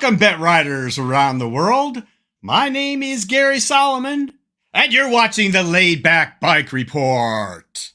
Recumbent riders around the world. My name is Gary Solomon, and you're watching the Laid Back Bike Report.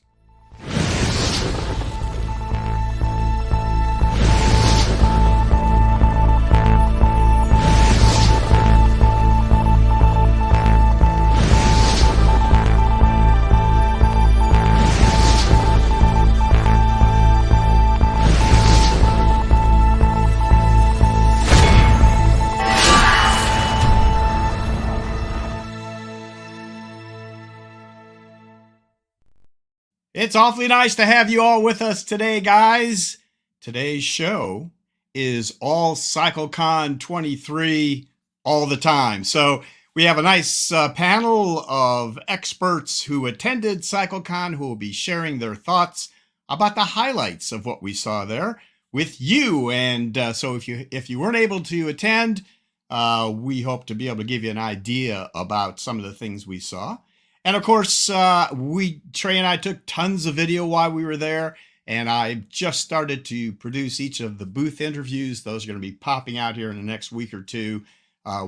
It's awfully nice to have you all with us today, guys. Today's show is all CycleCon 23 all the time. So we have a nice panel of experts who attended CycleCon who will be sharing their thoughts about the highlights of what we saw there with you. And so if you weren't able to attend, we hope to be able to give you an idea about some of the things we saw. And of course, Trey and I took tons of video while we were there, and I just started to produce each of the booth interviews. Those are going to be popping out here in the next week or two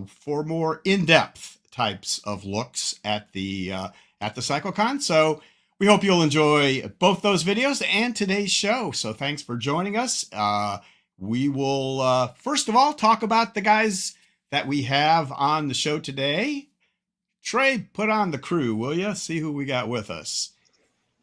for more in-depth types of looks at the CycleCon. So we hope you'll enjoy both those videos and today's show. So thanks for joining us. We will first of all talk about the guys that we have on the show today. Trey, put on the crew, will you? See who we got with us.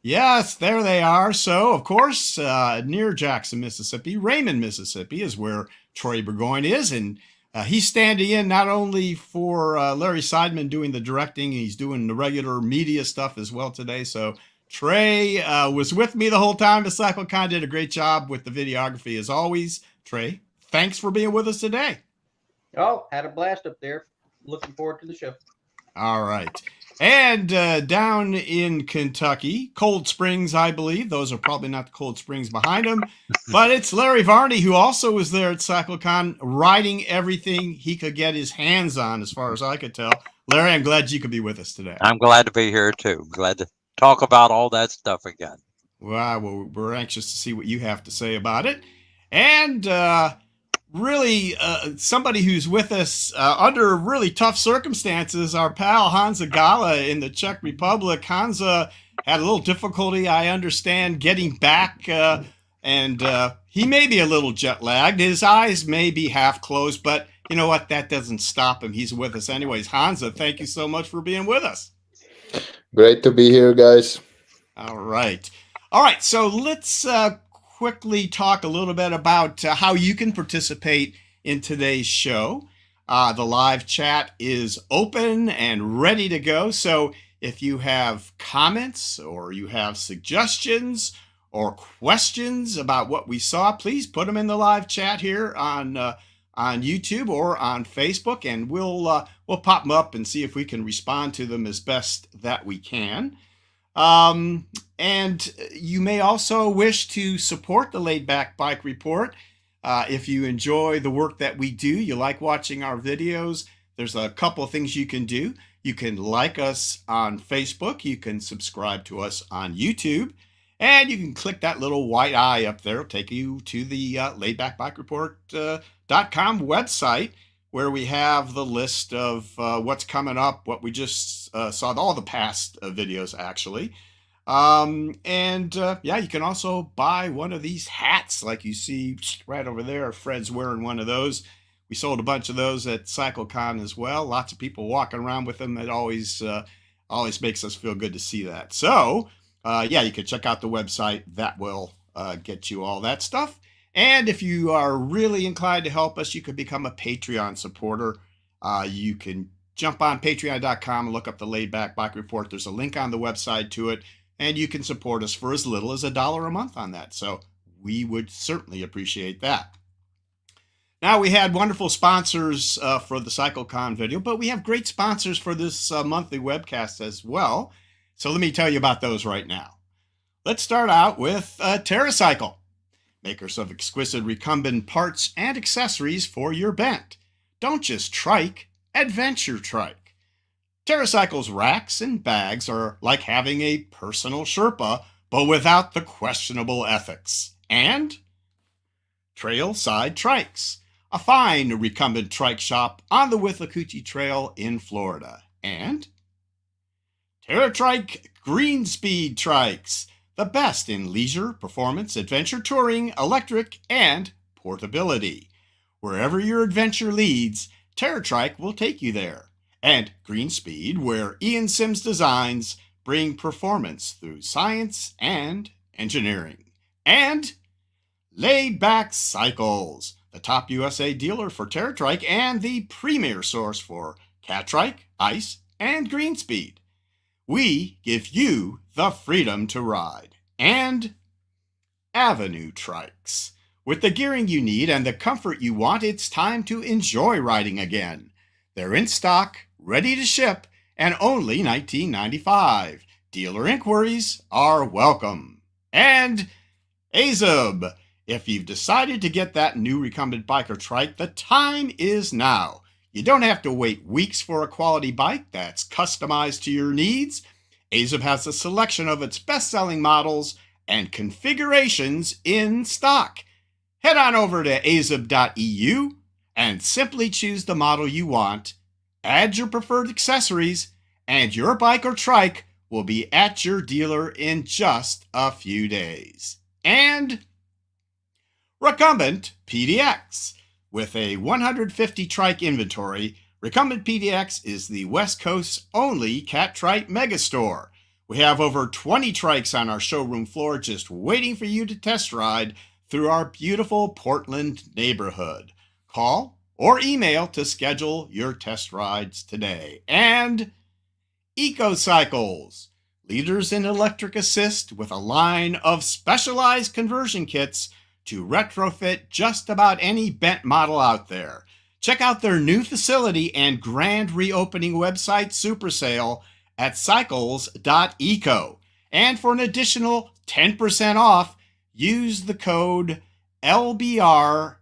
Yes, there they are. So, of course, near Jackson, Mississippi, Raymond, Mississippi is where Troy Bourgoyne is. And he's standing in not only for Larry Seidman doing the directing, he's doing the regular media stuff as well today. So Trey was with me the whole time. The CycleCon did a great job with the videography as always. Trey, thanks for being with us today. Oh, had a blast up there. Looking forward to the show. All right. And down in Kentucky, Cold Springs, I believe. Those are probably not the Cold Springs behind him, but it's Larry Varney, who also was there at CycleCon, riding everything he could get his hands on, as far as I could tell. Larry, I'm glad you could be with us today. I'm glad to be here, too. Glad to talk about all that stuff again. Well, we're anxious to see what you have to say about it. And really, somebody who's with us under really tough circumstances, our pal Honza Galla in the Czech Republic. Honza had a little difficulty, I understand, getting back, and he may be a little jet lagged. His eyes may be half closed, but you know what? That doesn't stop him. He's with us anyways. Honza, thank you so much for being with us. Great to be here, guys. All right. So let's quickly talk a little bit about how you can participate in today's show. The live chat is open and ready to go. So if you have comments or you have suggestions or questions about what we saw, please put them in the live chat here on YouTube or on Facebook, and we'll pop them up and see if we can respond to them as best that we can. And you may also wish to support the Laid Back Bike Report. If you enjoy the work that we do, you like watching our videos, there's a couple of things you can do. You can like us on Facebook, you can subscribe to us on YouTube, and you can click that little white eye up there. It'll take you to the laidbackbikereport.com website, where we have the list of what's coming up, what we just saw, all the past videos, actually. You can also buy one of these hats like you see right over there. Fred's wearing one of those. We sold a bunch of those at CycleCon as well. Lots of people walking around with them. It always makes us feel good to see that. So, you can check out the website. That will get you all that stuff. And if you are really inclined to help us, you could become a Patreon supporter. You can jump on patreon.com and look up the Laid Back Bike Report. There's a link on the website to it, and you can support us for as little as $1 a month on that. So we would certainly appreciate that. Now, we had wonderful sponsors for the CycleCon video, but we have great sponsors for this monthly webcast as well. So let me tell you about those right now. Let's start out with TerraCycle, makers of exquisite recumbent parts and accessories for your bent. Don't just trike, adventure trike. TerraCycle's racks and bags are like having a personal Sherpa, but without the questionable ethics. And Trail Side Trikes, a fine recumbent trike shop on the Withlacoochee Trail in Florida. And TerraTrike Green Speed Trikes, the best in leisure, performance, adventure touring, electric, and portability. Wherever your adventure leads, TerraTrike will take you there. And Green Speed, where Ian Sims designs bring performance through science and engineering. And Laid Back Cycles, the top USA dealer for TerraTrike and the premier source for Catrike, Ice, and Green Speed. We give you the freedom to ride. And Avenue Trikes. With the gearing you need and the comfort you want, it's time to enjoy riding again. They're in stock, ready to ship, and only $19.95. Dealer inquiries are welcome. And AZUB. If you've decided to get that new recumbent biker trike, the time is now. You don't have to wait weeks for a quality bike that's customized to your needs. AZUB has a selection of its best-selling models and configurations in stock. Head on over to azub.eu and simply choose the model you want, add your preferred accessories, and your bike or trike will be at your dealer in just a few days. And Recumbent PDX. With a 150 trike inventory, Recumbent PDX is the West Coast's only cat trike megastore. We have over 20 trikes on our showroom floor just waiting for you to test ride through our beautiful Portland neighborhood. Call or email to schedule your test rides today. And EcoCycles, leaders in electric assist with a line of specialized conversion kits to retrofit just about any bent model out there. Check out their new facility and grand reopening website super sale at cycles.eco. And for an additional 10% off, use the code LBRTEN,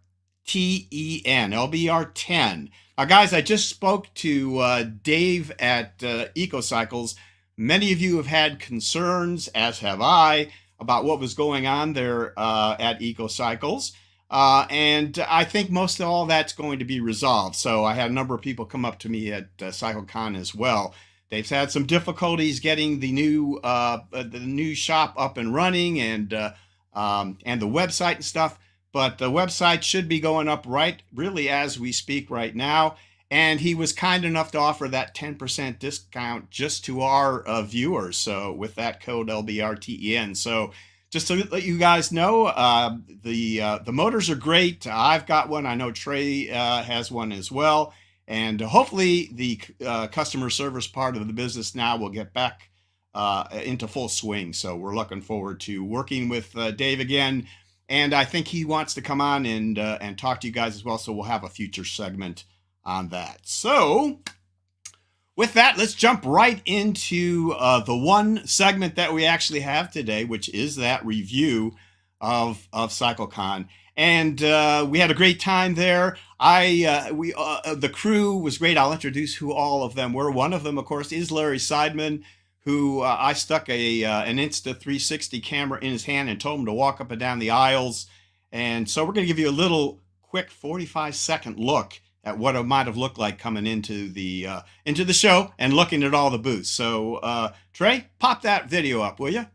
LBR10. Now, guys, I just spoke to Dave at EcoCycles. Many of you have had concerns, as have I, about what was going on there at EcoCycles. And I think most of all that's going to be resolved. So I had a number of people come up to me at CycleCon as well. They've had some difficulties getting the new shop up and running and the website and stuff. But the website should be going up really as we speak right now. And he was kind enough to offer that 10% discount just to our viewers. So with that code LBRTEN. So just to let you guys know, the motors are great. I've got one. I know Trey has one as well. And hopefully the customer service part of the business now will get back into full swing. So we're looking forward to working with Dave again. And I think he wants to come on and talk to you guys as well. So we'll have a future segment on that. So with that, let's jump right into the one segment that we actually have today, which is that review of CycleCon. And we had a great time there. The crew was great. I'll introduce who all of them were. One of them, of course, is Larry Seidman, who I stuck an Insta360 camera in his hand and told him to walk up and down the aisles. And so we're going to give you a little quick 45-second look at what it might have looked like coming into the show and looking at all the booths. So, Trey, pop that video up, will you?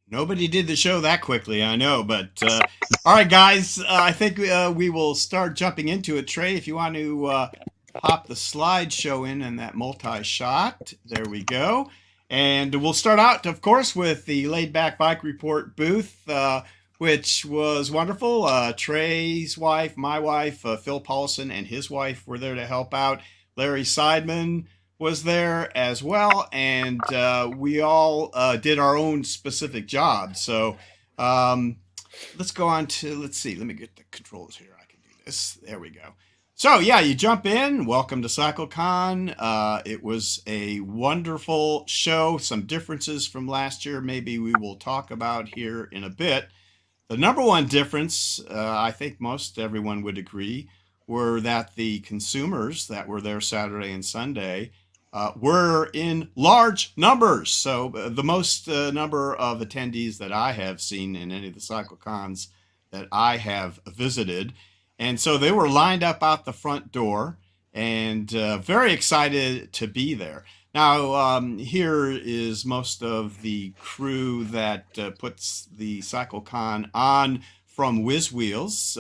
Nobody did the show that quickly, I know, but all right, guys, I think we will start jumping into it. Trey, if you want to pop the slideshow in and that multi-shot, there we go. And we'll start out, of course, with the Laid Back Bike Report booth. which was wonderful. Trey's wife, my wife, Phil Paulson, and his wife were there to help out. Larry Seidman was there as well, and we all did our own specific jobs. So let's go on to, let's see, let me get the controls here. I can do this. There we go. So yeah, you jump in. Welcome to CycleCon. It was a wonderful show. Some differences from last year maybe we will talk about here in a bit. The number one difference, I think most everyone would agree, were that the consumers that were there Saturday and Sunday were in large numbers. So the most number of attendees that I have seen in any of the CycleCons that I have visited. And so they were lined up out the front door and very excited to be there. Now, here is most of the crew that puts the CycleCon on from Whiz Wheels.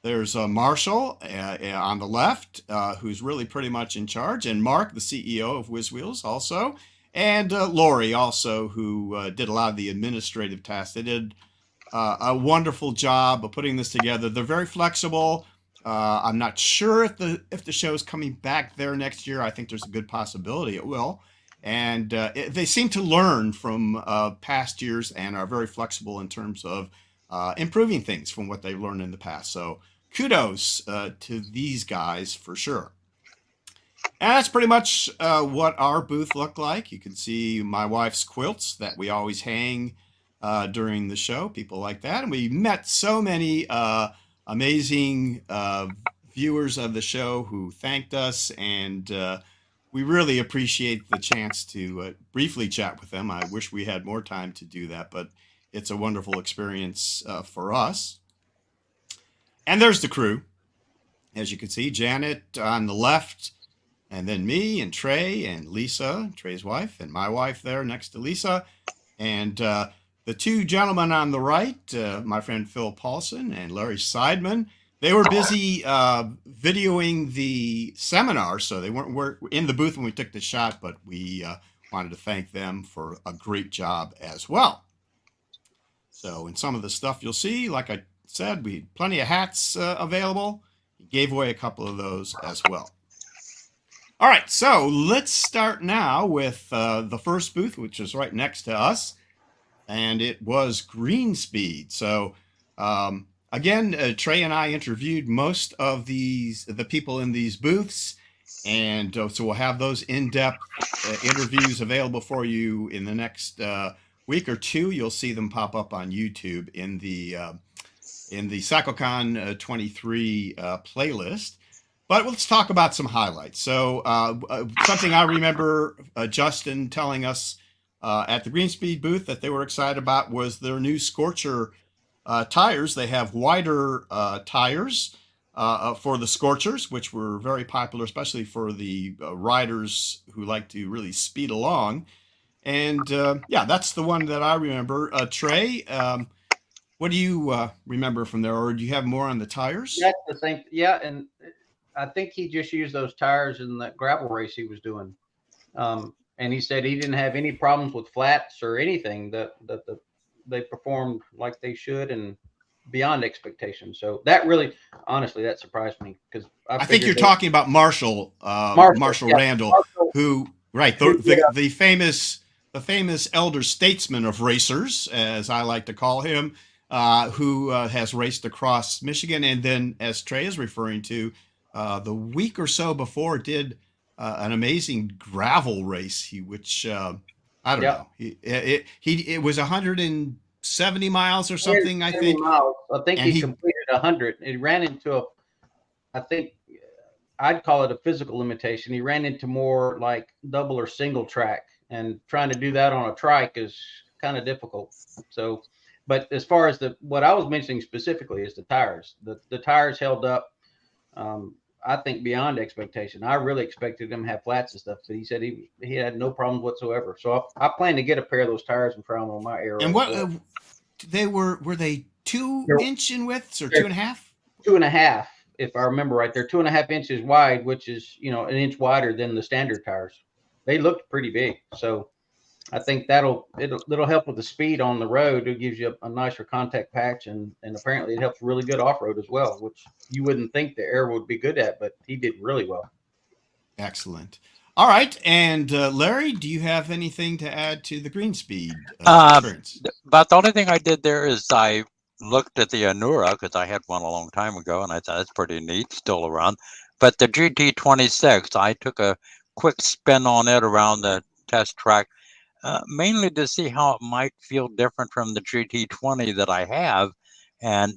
There's Marshall on the left, who's really pretty much in charge, and Mark, the CEO of Whiz Wheels, also, and Lori, also, who did a lot of the administrative tasks. They did a wonderful job of putting this together. They're very flexible. I'm not sure if the show is coming back there next year. I think there's a good possibility it will. And they seem to learn from past years and are very flexible in terms of improving things from what they've learned in the past. So kudos to these guys for sure. And that's pretty much what our booth looked like. You can see my wife's quilts that we always hang during the show, people like that. And we met so many amazing viewers of the show who thanked us, and we really appreciate the chance to briefly chat with them. I wish we had more time to do that, but it's a wonderful experience for us. And there's the crew. As you can see, Janet on the left, and then me and Trey and Lisa, Trey's wife, and my wife there next to Lisa. And the two gentlemen on the right, my friend Phil Paulson and Larry Seidman, they were busy videoing the seminar, so they weren't in the booth when we took the shot, but we wanted to thank them for a great job as well. So in some of the stuff you'll see, like I said, we had plenty of hats available. We gave away a couple of those as well. All right, so let's start now with the first booth, which is right next to us. And it was Green Speed. So again, Trey and I interviewed most of the people in these booths, and so we'll have those in-depth interviews available for you in the next week or two. You'll see them pop up on YouTube in the CycleCon 23 playlist. But let's talk about some highlights. So something I remember Justin telling us at the Green Speed booth that they were excited about was their new Scorcher tires. They have wider tires for the Scorchers, which were very popular, especially for the riders who like to really speed along. And yeah, that's the one that I remember. Trey, what do you remember from there, or do you have more on the tires? That's the same. Yeah, and I think he just used those tires in that gravel race he was doing. And he said he didn't have any problems with flats or anything, that they performed like they should and beyond expectations. So that really, honestly, that surprised me, because I think you're talking about Marshall yeah, Randall, who, right, the famous elder statesman of racers, as I like to call him, who has raced across Michigan, and then, as Trey is referring to, the week or so before did an amazing gravel race, which I don't know. It was 170 miles or something, I think. Miles. I think he completed 100. He ran into I think I'd call it a physical limitation. He ran into more like double or single track, and trying to do that on a trike is kind of difficult. So, but as far as what I was mentioning specifically is the tires. The tires held up. I think beyond expectation. I really expected him to have flats and stuff, but he said he had no problems whatsoever. So I plan to get a pair of those tires and try them on my aero. And what were they 2-inch in widths or 2.5? 2.5, if I remember right. They're 2.5 inches wide, which is, an inch wider than the standard tires. They looked pretty big. So I think it'll help with the speed on the road. It gives you a nicer contact patch, and apparently it helps really good off road as well, which you wouldn't think the Air would be good at, but he did really well. Excellent. All right, and Larry, do you have anything to add to the Greenspeed experience? But the only thing I did there is I looked at the Anura because I had one a long time ago, and I thought that's pretty neat, still around. But the GT26, I took a quick spin on it around the test track, mainly to see how it might feel different from the GT20 that I have, and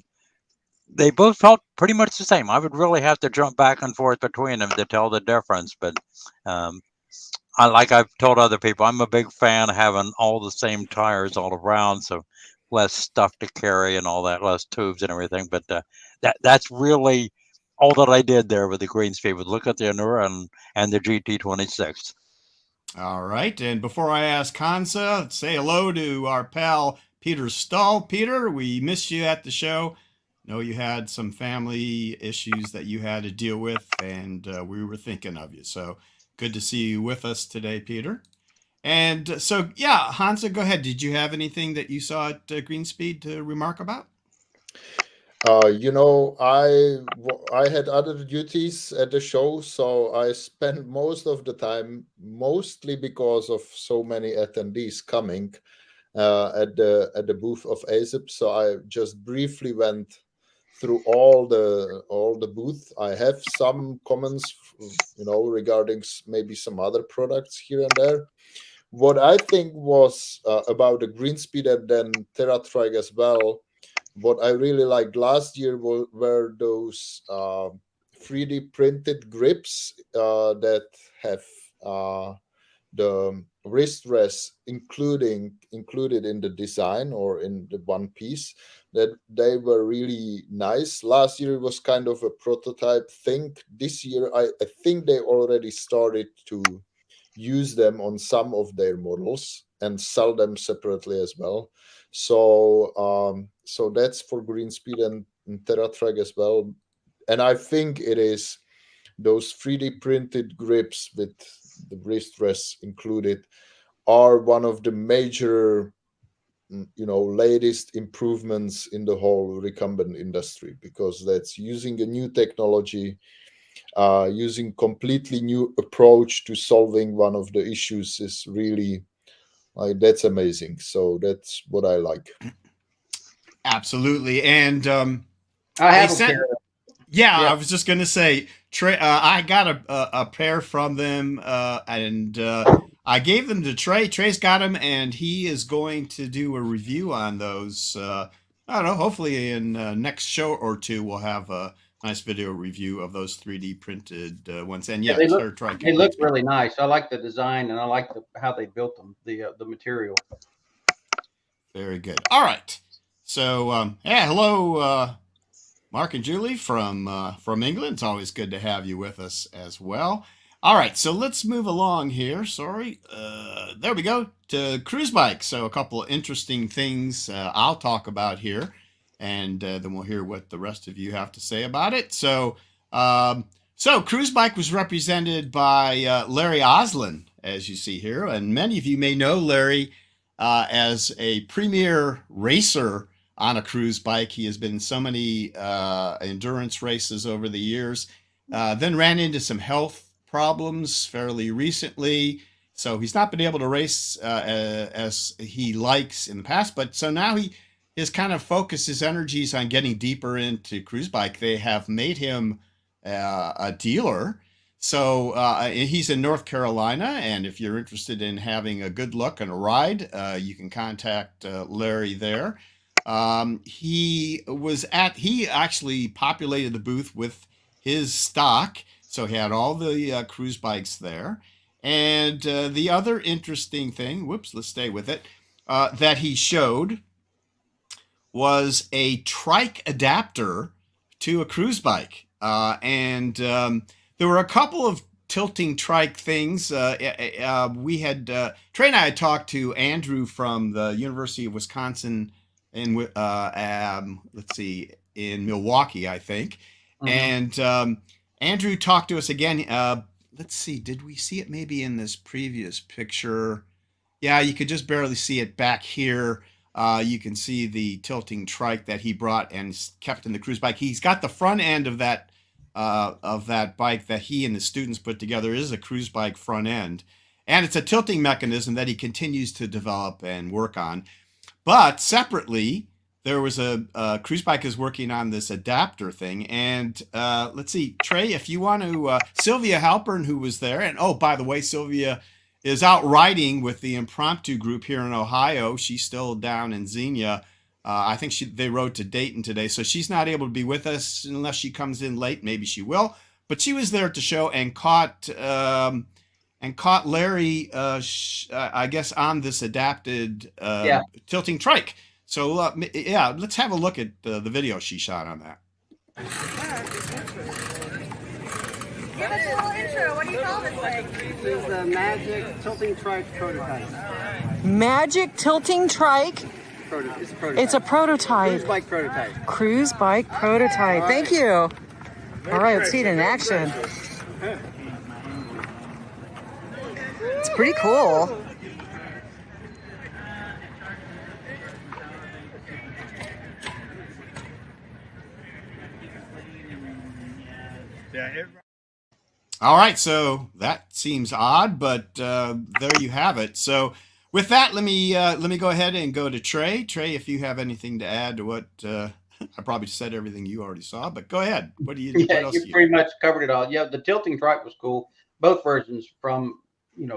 they both felt pretty much the same. I would really have to jump back and forth between them to tell the difference, but like I've told other people, I'm a big fan of having all the same tires all around, so less stuff to carry and all that, less tubes and everything. But that's really all that I did there with the Greenspeed, was look at the Anura and the GT26. All right, and before I ask Honza, say hello to our pal Peter Stahl. Peter, we missed you at the show. Know you had some family issues that you had to deal with, and we were thinking of you. So good to see you with us today, Peter. And so, yeah, Honza, go ahead. Did you have anything that you saw at Greenspeed to remark about? I had other duties at the show, so I spent most of the time, mostly because of so many attendees coming at the booth of ASIP. So I just briefly went through all the booth. I have some comments, regarding maybe some other products here and there. What I think was about the Greenspeed and then TerraTrike as well, what I really liked last year were those 3D printed grips that have the wrist rest included in the design or in the one piece, that they were really nice. Last year it was kind of a prototype thing. This year I think they already started to use them on some of their models and sell them separately as well. So that's for Greenspeed and TerraTrike as well. And I think it is those 3D printed grips with the wrist rests included are one of the major, latest improvements in the whole recumbent industry, because that's using a new technology, using completely new approach to solving one of the issues is really that's amazing. So that's what I like. Absolutely. And I have a pair. Yeah, I was just going to say, Trey, I got a pair from them, and I gave them to Trey. Trey's got them, and he is going to do a review on those. I don't know, hopefully in next show or two, we'll have a nice video review of those 3D printed ones. And yeah, they look really nice. I like the design, and I like how they built them, the material. Very good. All right. So, hello, Mark and Julie from England. It's always good to have you with us as well. All right, so let's move along here. Sorry. There we go, to cruise bikes. So a couple of interesting things I'll talk about here, and then we'll hear what the rest of you have to say about it. So cruise bike was represented by Larry Oslin, as you see here, and many of you may know Larry as a premier racer on a cruise bike. He has been in so many endurance races over the years, then ran into some health problems fairly recently. So he's not been able to race as he likes in the past. But so now he has kind of focused his energies on getting deeper into cruise bike. They have made him a dealer. So he's in North Carolina, and if you're interested in having a good look and a ride, you can contact Larry there. He actually populated the booth with his stock, so he had all the cruise bikes there. And the other interesting thing, let's stay with it, that he showed was a trike adapter to a cruise bike. And there were a couple of tilting trike things. We had Trey and I had talked to Andrew from the University of Wisconsin in in Milwaukee, I think. Mm-hmm. And Andrew talked to us again. Did we see it maybe in this previous picture? Yeah, you could just barely see it back here. You can see the tilting trike that he brought and kept in the cruise bike. He's got the front end of that bike that he and the students put together is a cruise bike front end, and it's a tilting mechanism that he continues to develop and work on. But separately, there was a cruise bike is working on this adapter thing, and let's see, Trey, if you want to, Sylvia Halpern, who was there, and oh, by the way, Sylvia is out riding with the impromptu group here in Ohio. She's still down in Xenia. I think they rode to Dayton today, so she's not able to be with us unless she comes in late. Maybe she will, but she was there at the show and caught Larry, I guess, on this adapted tilting trike. So yeah, let's have a look at the video she shot on that. Give us a little intro. What do you call this thing? This is the Magic Tilting Trike prototype. Magic tilting trike. It's a prototype. It's a prototype. Cruise bike prototype. Cruise bike prototype. Thank you. All right, let's see it in action. It's pretty cool. All right, so that seems odd, but there you have it. So with that, let me go ahead and go to Trey. Trey, if you have anything to add to what I probably said everything you already saw, but go ahead. What do you? Yeah, what else you pretty much covered it all. Yeah, the tilting trike was cool. Both versions from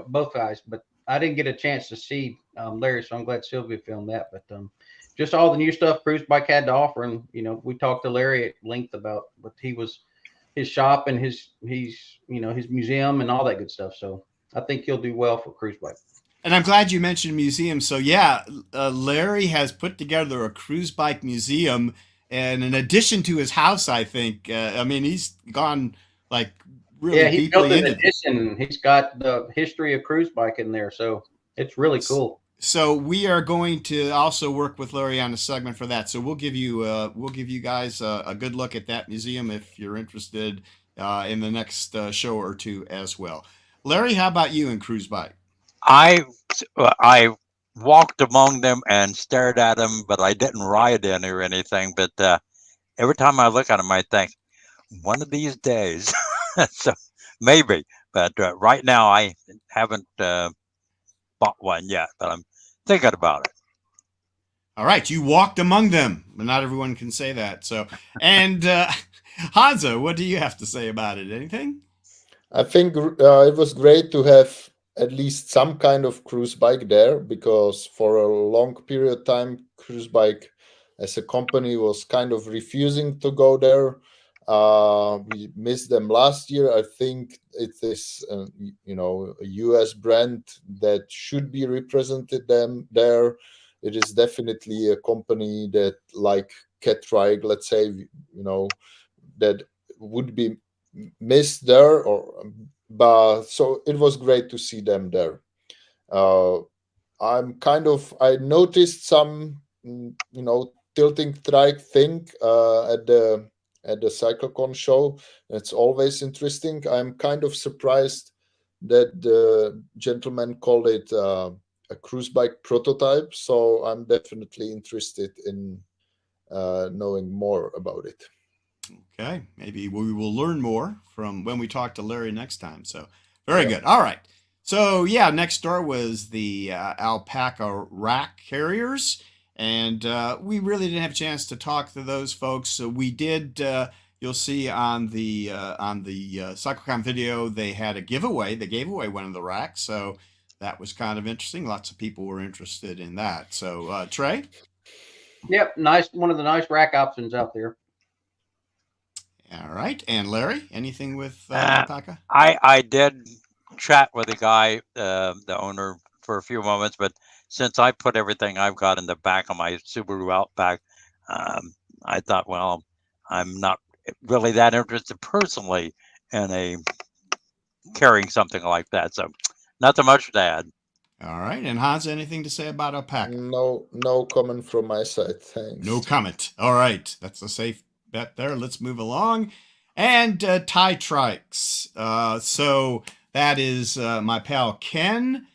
both guys, but I didn't get a chance to see Larry, so I'm glad Sylvia filmed that. But just all the new stuff Cruise Bike had to offer, and we talked to Larry at length about what his shop and his museum and all that good stuff. So I think he'll do well for Cruise Bike. And I'm glad you mentioned museum. So yeah, Larry has put together a cruise bike museum, and in addition to his house, I think, I mean, he's gone like really he's deeply built an into addition. He's got the history of cruise bike in there, so it's really cool. So we are going to also work with Larry on a segment for that. So we'll give you guys a good look at that museum if you're interested in the next show or two as well. Larry, how about you in cruise bike? I walked among them and stared at them, but I didn't ride any or anything. But every time I look at them, I think, one of these days. So maybe, but right now I haven't bought one yet, but I'm thinking about it. All right, you walked among them, but not everyone can say that. So, and Honza, what do you have to say about it? Anything? I think it was great to have at least some kind of cruise bike there, because for a long period of time, cruise bike as a company was kind of refusing to go there. We missed them last year. I think it is, a US brand that should be represented them there. It is definitely a company that, like Catrike, let's say, that would be missed there. But so it was great to see them there. I noticed some, tilting trike thing at the CycleCon show. It's always interesting. I'm kind of surprised that the gentleman called it a cruise bike prototype. So I'm definitely interested in knowing more about it. Okay, maybe we will learn more from when we talk to Larry next time. So very good. All right. So yeah, next door was the alpaca rack carriers. And we really didn't have a chance to talk to those folks. So we did. You'll see on the CycleCon video, they had a giveaway. They gave away one of the racks, so that was kind of interesting. Lots of people were interested in that. So Trey. Yep, nice. One of the nice rack options out there. All right, and Larry, anything with alpaca? I did chat with the guy, the owner, for a few moments, but since I put everything I've got in the back of my Subaru Outback, I thought, well, I'm not really that interested personally in carrying something like that. So not so much to add. All right. And Hans, anything to say about alpaca? No comment from my side. Thanks. No comment. All right. That's a safe bet there. Let's move along. And tie trikes. So that is my pal Ken.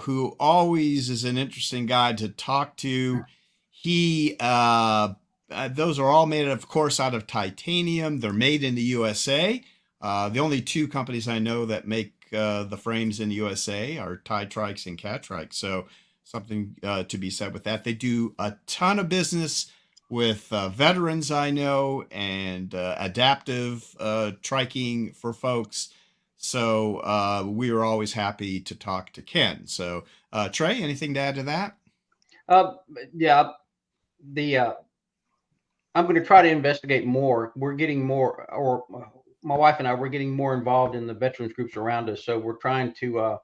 who always is an interesting guy to talk to. He those are all made, of course, out of titanium. They're made in the USA. The only two companies I know that make the frames in the USA are Tide Trikes and Cat Trikes. So something to be said with that. They do a ton of business with veterans I know, and adaptive triking for folks. So we are always happy to talk to Ken. So Trey, anything to add to that? Yeah, I'm going to try to investigate more. We're getting more, or my wife and I, we're getting more involved in the veterans groups around us. So we're trying to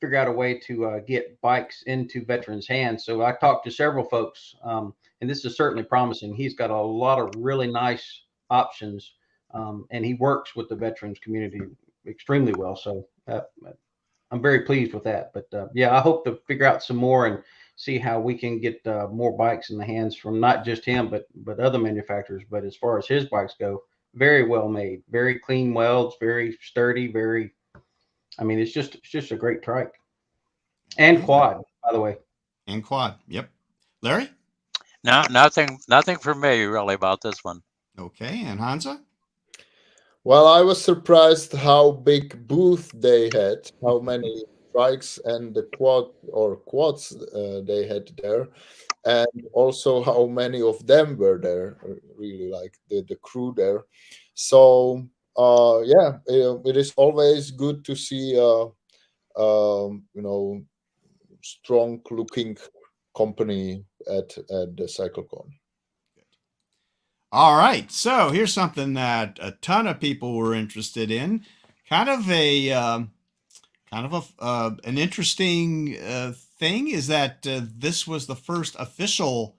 figure out a way to get bikes into veterans' hands. So I talked to several folks, and this is certainly promising. He's got a lot of really nice options, and he works with the veterans community extremely well. So I'm very pleased with that. But yeah, I hope to figure out some more and see how we can get more bikes in the hands from not just him, but other manufacturers. But as far as his bikes go, very well made, very clean welds, very sturdy, very. I mean, it's just a great trike, and quad, by the way. And quad, yep. Larry? No, nothing for me really about this one. Okay, and Honza? Well, I was surprised how big booth they had, how many trikes and the quads they had there, and also how many of them were there, really, like the crew there. So yeah, it is always good to see strong looking company at the CycleCon. All right, so here's something that a ton of people were interested in. Kind of an interesting thing is that this was the first official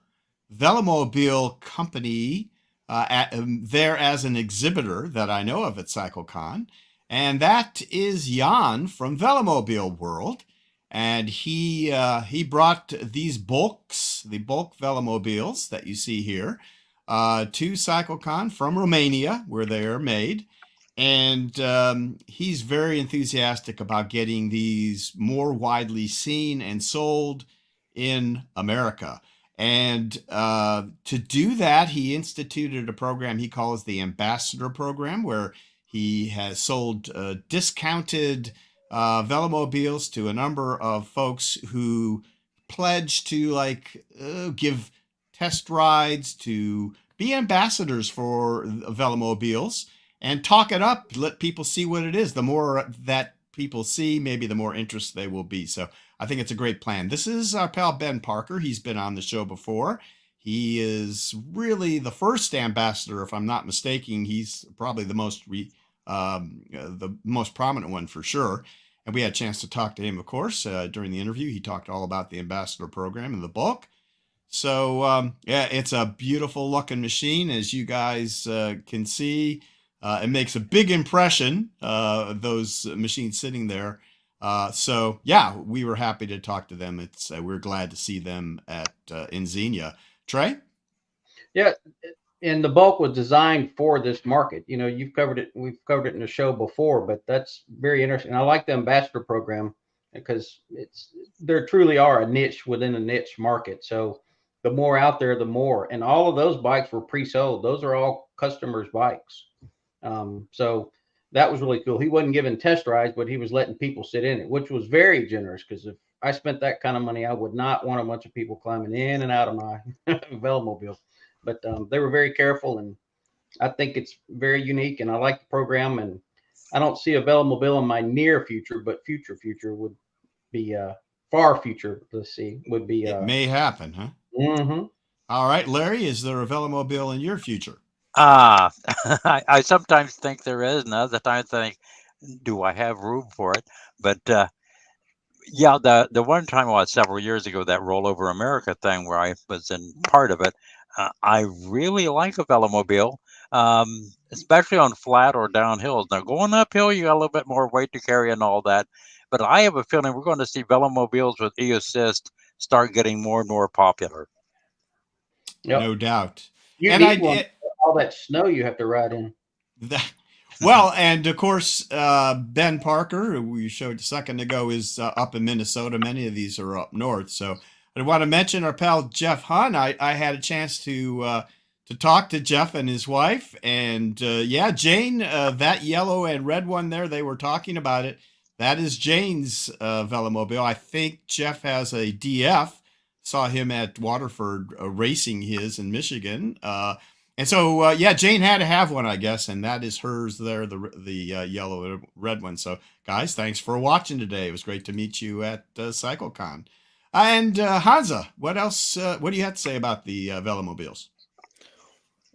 velomobile company there as an exhibitor that I know of at CycleCon, and that is Jan from Velomobile World, and he brought these the bulk velomobiles that you see here, to CycleCon from Romania, where they are made. And he's very enthusiastic about getting these more widely seen and sold in America. And to do that, he instituted a program he calls the Ambassador Program, where he has sold discounted velomobiles to a number of folks who pledge to give test rides, to be ambassadors for velomobiles and talk it up, let people see what it is. The more that people see, maybe the more interest they will be. So I think it's a great plan. This is our pal Ben Parker. He's been on the show before. He is really the first ambassador, if I'm not mistaken. He's probably the most prominent one for sure. And we had a chance to talk to him, of course, during the interview. He talked all about the ambassador program and the book. So yeah, it's a beautiful looking machine, as you guys can see. It makes a big impression, those machines sitting there. So yeah, we were happy to talk to them. We're glad to see them at in Xenia. Trey? Yeah, and the bulk was designed for this market. You know, we've covered it in the show before, but that's very interesting. I like the ambassador program because there truly are a niche within a niche market. So the more out there, the more. And all of those bikes were pre-sold. Those are all customers' bikes. So that was really cool. He wasn't giving test rides, but he was letting people sit in it, which was very generous, because if I spent that kind of money, I would not want a bunch of people climbing in and out of my velomobile. But they were very careful, and I think it's very unique, and I like the program. And I don't see a velomobile in my near future, but future would be far future. Let's see, would be. It may happen, huh? Mm-hmm. All right, Larry, is there a velomobile in your future? I sometimes think there is, and other times I think, do I have room for it? But yeah, the one time was several years ago, that Rollover America thing where I was in part of it. I really like a velomobile, especially on flat or down hills. Now, going uphill, you got a little bit more weight to carry and all that. But I have a feeling we're going to see velomobiles with e-assist start getting more and more popular. Yep. No doubt. You need one. All that snow you have to ride in. Well, and of course, Ben Parker, who we showed a second ago, is up in Minnesota. Many of these are up north. So I want to mention our pal Jeff Hunt. I had a chance to talk to Jeff and his wife, and yeah, Jane, that yellow and red one there, they were talking about it. That is Jane's velomobile. I think Jeff has a DF. Saw him at Waterford racing his in Michigan. And so, yeah, Jane had to have one, I guess, and that is hers there, the yellow and red one. So, guys, thanks for watching today. It was great to meet you at CycleCon. And Honza, what else? What do you have to say about the velomobiles?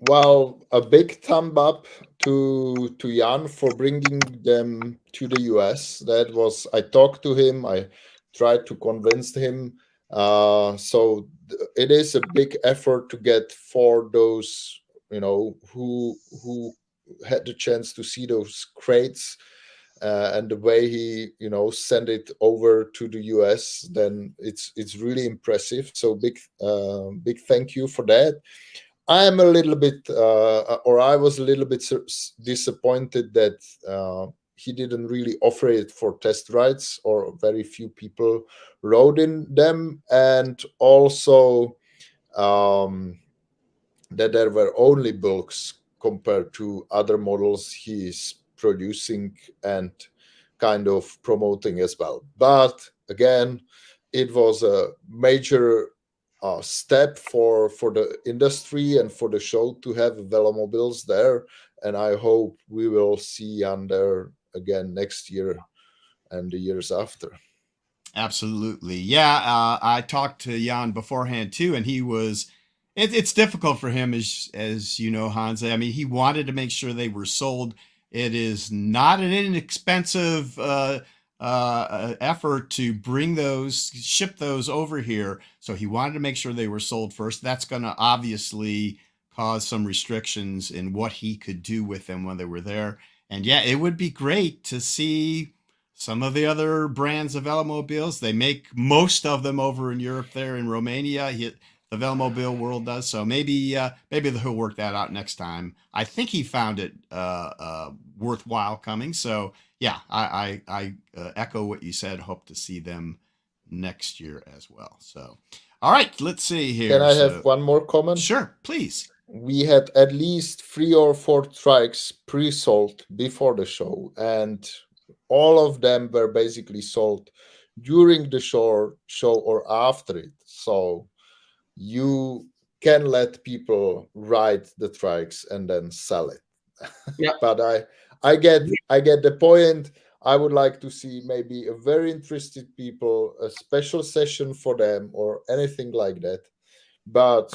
Well, a big thumb up to Jan for bringing them to the US. That was, I talked to him, I tried to convince him. So it is a big effort to get for those, who had the chance to see those crates, and the way he, sent it over to the US, then it's really impressive. So big thank you for that. I am a little bit, or I was a little bit disappointed that he didn't really offer it for test rides, or very few people rode in them, and also that there were only bulks compared to other models he's producing and kind of promoting as well. But again, it was a major step for the industry and for the show to have velomobiles there, and I hope we will see Jan there again next year and the years after. Absolutely. Yeah, I talked to Jan beforehand too, and he was, it's difficult for him, as you know, Honza. I mean, he wanted to make sure they were sold. It is not an inexpensive effort to ship those over here. So he wanted to make sure they were sold first. That's going to obviously cause some restrictions in what he could do with them when they were there. And yeah, it would be great to see some of the other brands of velomobiles. They make most of them over in Europe, there in Romania. The Velomobile World does. So maybe he'll work that out next time. I think he found it worthwhile coming. So yeah, I echo what you said. Hope to see them next year as well. So, all right, let's see here. Can I have one more comment? Sure, please. We had at least 3 or 4 trikes pre-sold before the show, and all of them were basically sold during the show or after it. So you can let people ride the trikes and then sell it. Yeah. But I get the point. I would like to see maybe a very interested people, a special session for them or anything like that. But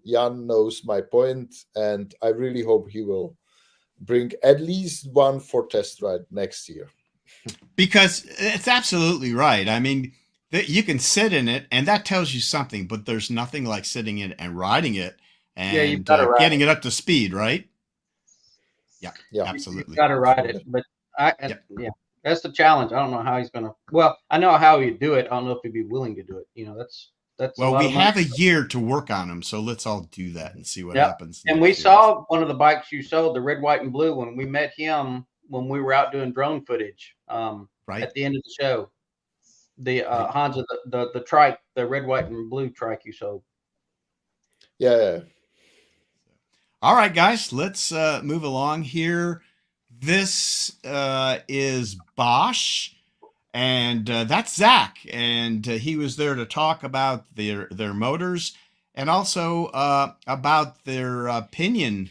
Jan knows my point, and I really hope he will bring at least one for test ride next year. Because it's absolutely right. I mean, you can sit in it, and that tells you something, but there's nothing like sitting in it and riding it and getting it up to speed, right? Yeah, absolutely. You got to ride it. But yeah, that's the challenge. I don't know how he's going to. Well, I know how he'd do it. I don't know if he'd be willing to do it. That's well, we have a year to work on them, so let's all do that and see what happens. And we saw one of the bikes you sold, the red, white, and blue, when we met him when we were out doing drone footage at the end of the show. The Honza, the trike, the red, white, and blue trike you sold. Yeah. All right, guys, let's move along here. This is Bosch. And that's Zach, and he was there to talk about their motors and also about their pinion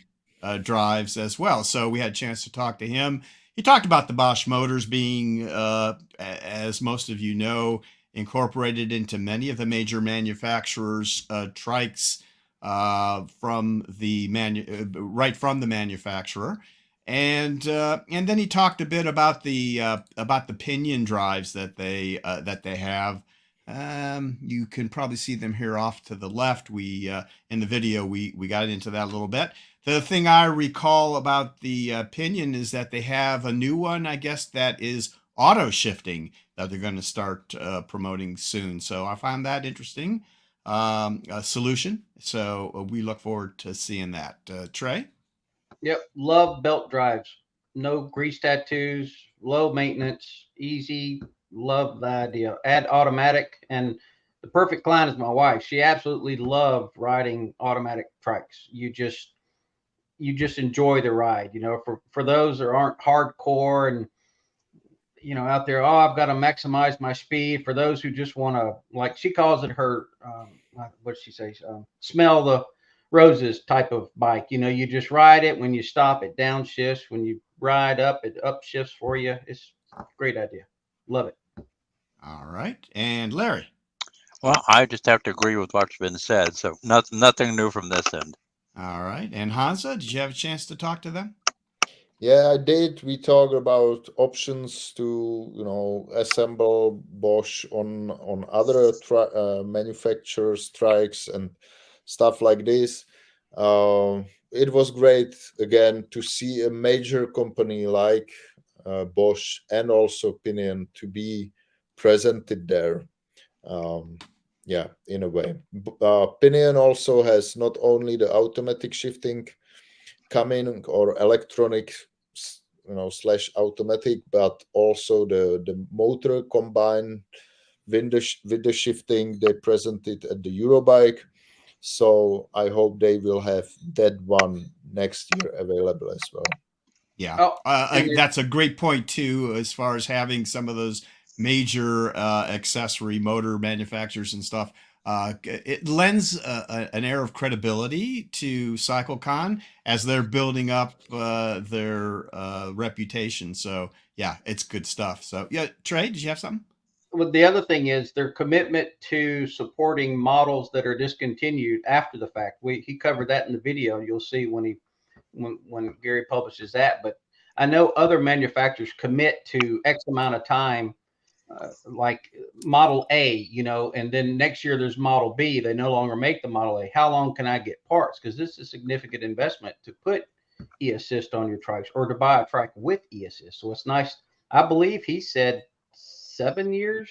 drives as well. So we had a chance to talk to him. He talked about the Bosch motors being, as most of you know, incorporated into many of the major manufacturers' trikes from the manufacturer. And then he talked a bit about the pinion drives that they have. You can probably see them here off to the left. We in the video we got into that a little bit. The thing I recall about the pinion is that they have a new one, I guess, that is auto shifting that they're going to start promoting soon. So I found that interesting solution. So we look forward to seeing that. Trey? Yep, love belt drives. no grease tattoos, low maintenance, easy. Love the idea. Add automatic, and the perfect client is my wife. She absolutely loved riding automatic trikes. You just enjoy the ride. For those that aren't hardcore and out there, oh, I've got to maximize my speed. For those who just want to, like she calls it her, what did she say? Smell the roses type of bike. You just ride it. When you stop, it downshifts. When you ride up, it upshifts for you. It's a great idea. Love it. All right. And Larry. Well, I just have to agree with what's been said. So nothing new from this end. All right. And Honza, did you have a chance to talk to them? Yeah, I did. We talked about options to, assemble Bosch on other manufacturers' trikes and stuff like this. It was great again to see a major company like Bosch and also Pinion to be presented there. Yeah, in a way. Pinion also has not only the automatic shifting coming or electronic / automatic, but also the motor combined with the shifting. They presented at the Eurobike, so I hope they will have that one next year available as well. Yeah, that's a great point too, as far as having some of those major accessory motor manufacturers and stuff. It lends an air of credibility to CycleCon as they're building up their reputation. So yeah, it's good stuff. So yeah, Trey, did you have something? Well, the other thing is their commitment to supporting models that are discontinued after the fact. He covered that in the video. You'll see when Gary publishes that. But I know other manufacturers commit to X amount of time. Like Model A, and then next year there's Model B. They no longer make the Model A. How long can I get parts? Because this is a significant investment to put e-assist on your trikes or to buy a trike with e-assist. So it's nice. I believe he said 7 years.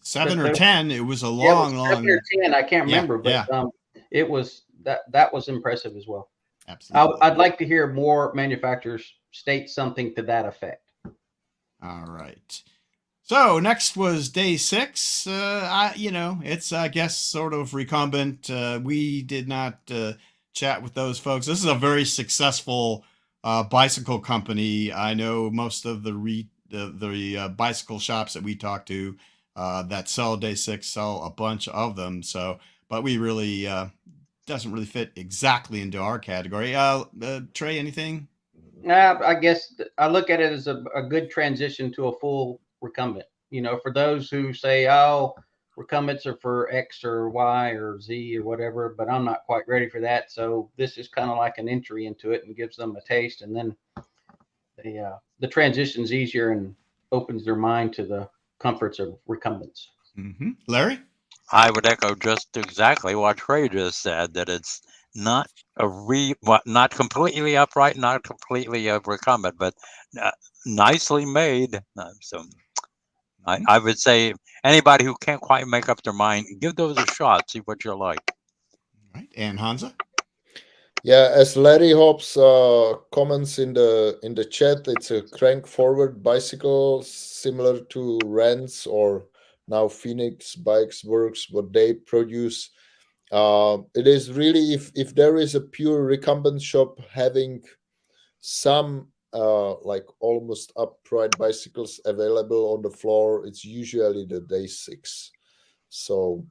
7 or 10. It was a long. 7 or 10. I can't remember, but it was that was impressive as well. Absolutely. I'd like to hear more manufacturers state something to that effect. All right. So next was day 6. It's, I guess, sort of recumbent. We did not chat with those folks. This is a very successful bicycle company. I know most of the bicycle shops that we talk to that sell day 6 sell a bunch of them. So, but we really doesn't really fit exactly into our category. Trey, anything? I guess I look at it as a good transition to a full recumbent. For those who say, oh, recumbents are for X or Y or Z or whatever, but I'm not quite ready for that. So this is kind of like an entry into it and gives them a taste. And then the transition's easier and opens their mind to the comforts of recumbents. Mm-hmm. Larry? I would echo just exactly what Trey just said, that it's not not completely upright, not completely recumbent, but nicely made. I would say anybody who can't quite make up their mind, give those a shot, see what you're like. All right. And Honza? Yeah, as Larry Hobbs comments in the chat, it's a crank forward bicycle similar to Rens or now Phoenix Bikes Works, what they produce. It is really, if there is a pure recumbent shop having some like almost upright bicycles available on the floor, it's usually the day 6. So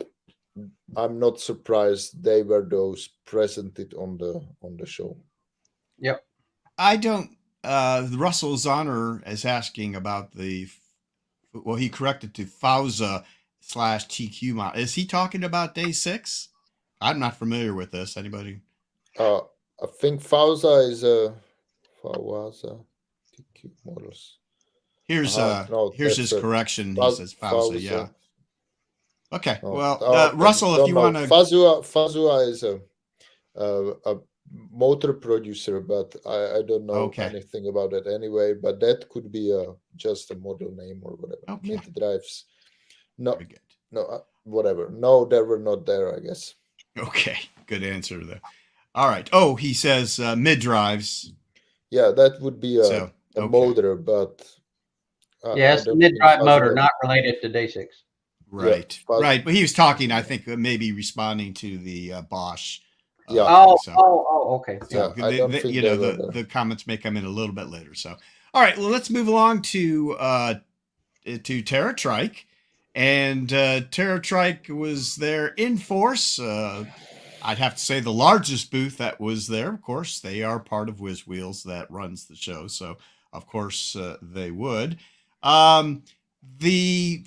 I'm not surprised they were those presented on the show. Yep. I don't. Russell Zonner is asking about he corrected to Fauza /TQ model. Is he talking about day 6? I'm not familiar with this. Anybody? I think Fauza is a Fauza TQ models. Here's his correction. He says Fauza. Yeah. Okay. Russell, if you want to, Fazua is a motor producer, but I don't know anything about it anyway. But that could be just a model name or whatever. Okay. Mid drives. No, very good. No, whatever. No, they were not there, I guess. Okay, good answer there. All right. Oh, he says mid drives. Yeah, that would be a So, okay. motor, but Yeah, I it's a don't think mid-drive motor, Fuzzy- not related to day 6. Right, Fuzz- right. But he was talking, I think, maybe responding to the Bosch. Yeah. Oh, thing, so. okay. Yeah, So I don't think you they know were there. the comments may come in a little bit later. So all right, well let's move along to Terra Trike, and Terra Trike was there in force. I'd have to say the largest booth that was there. Of course, they are part of Whiz Wheels that runs the show, so of course they would. The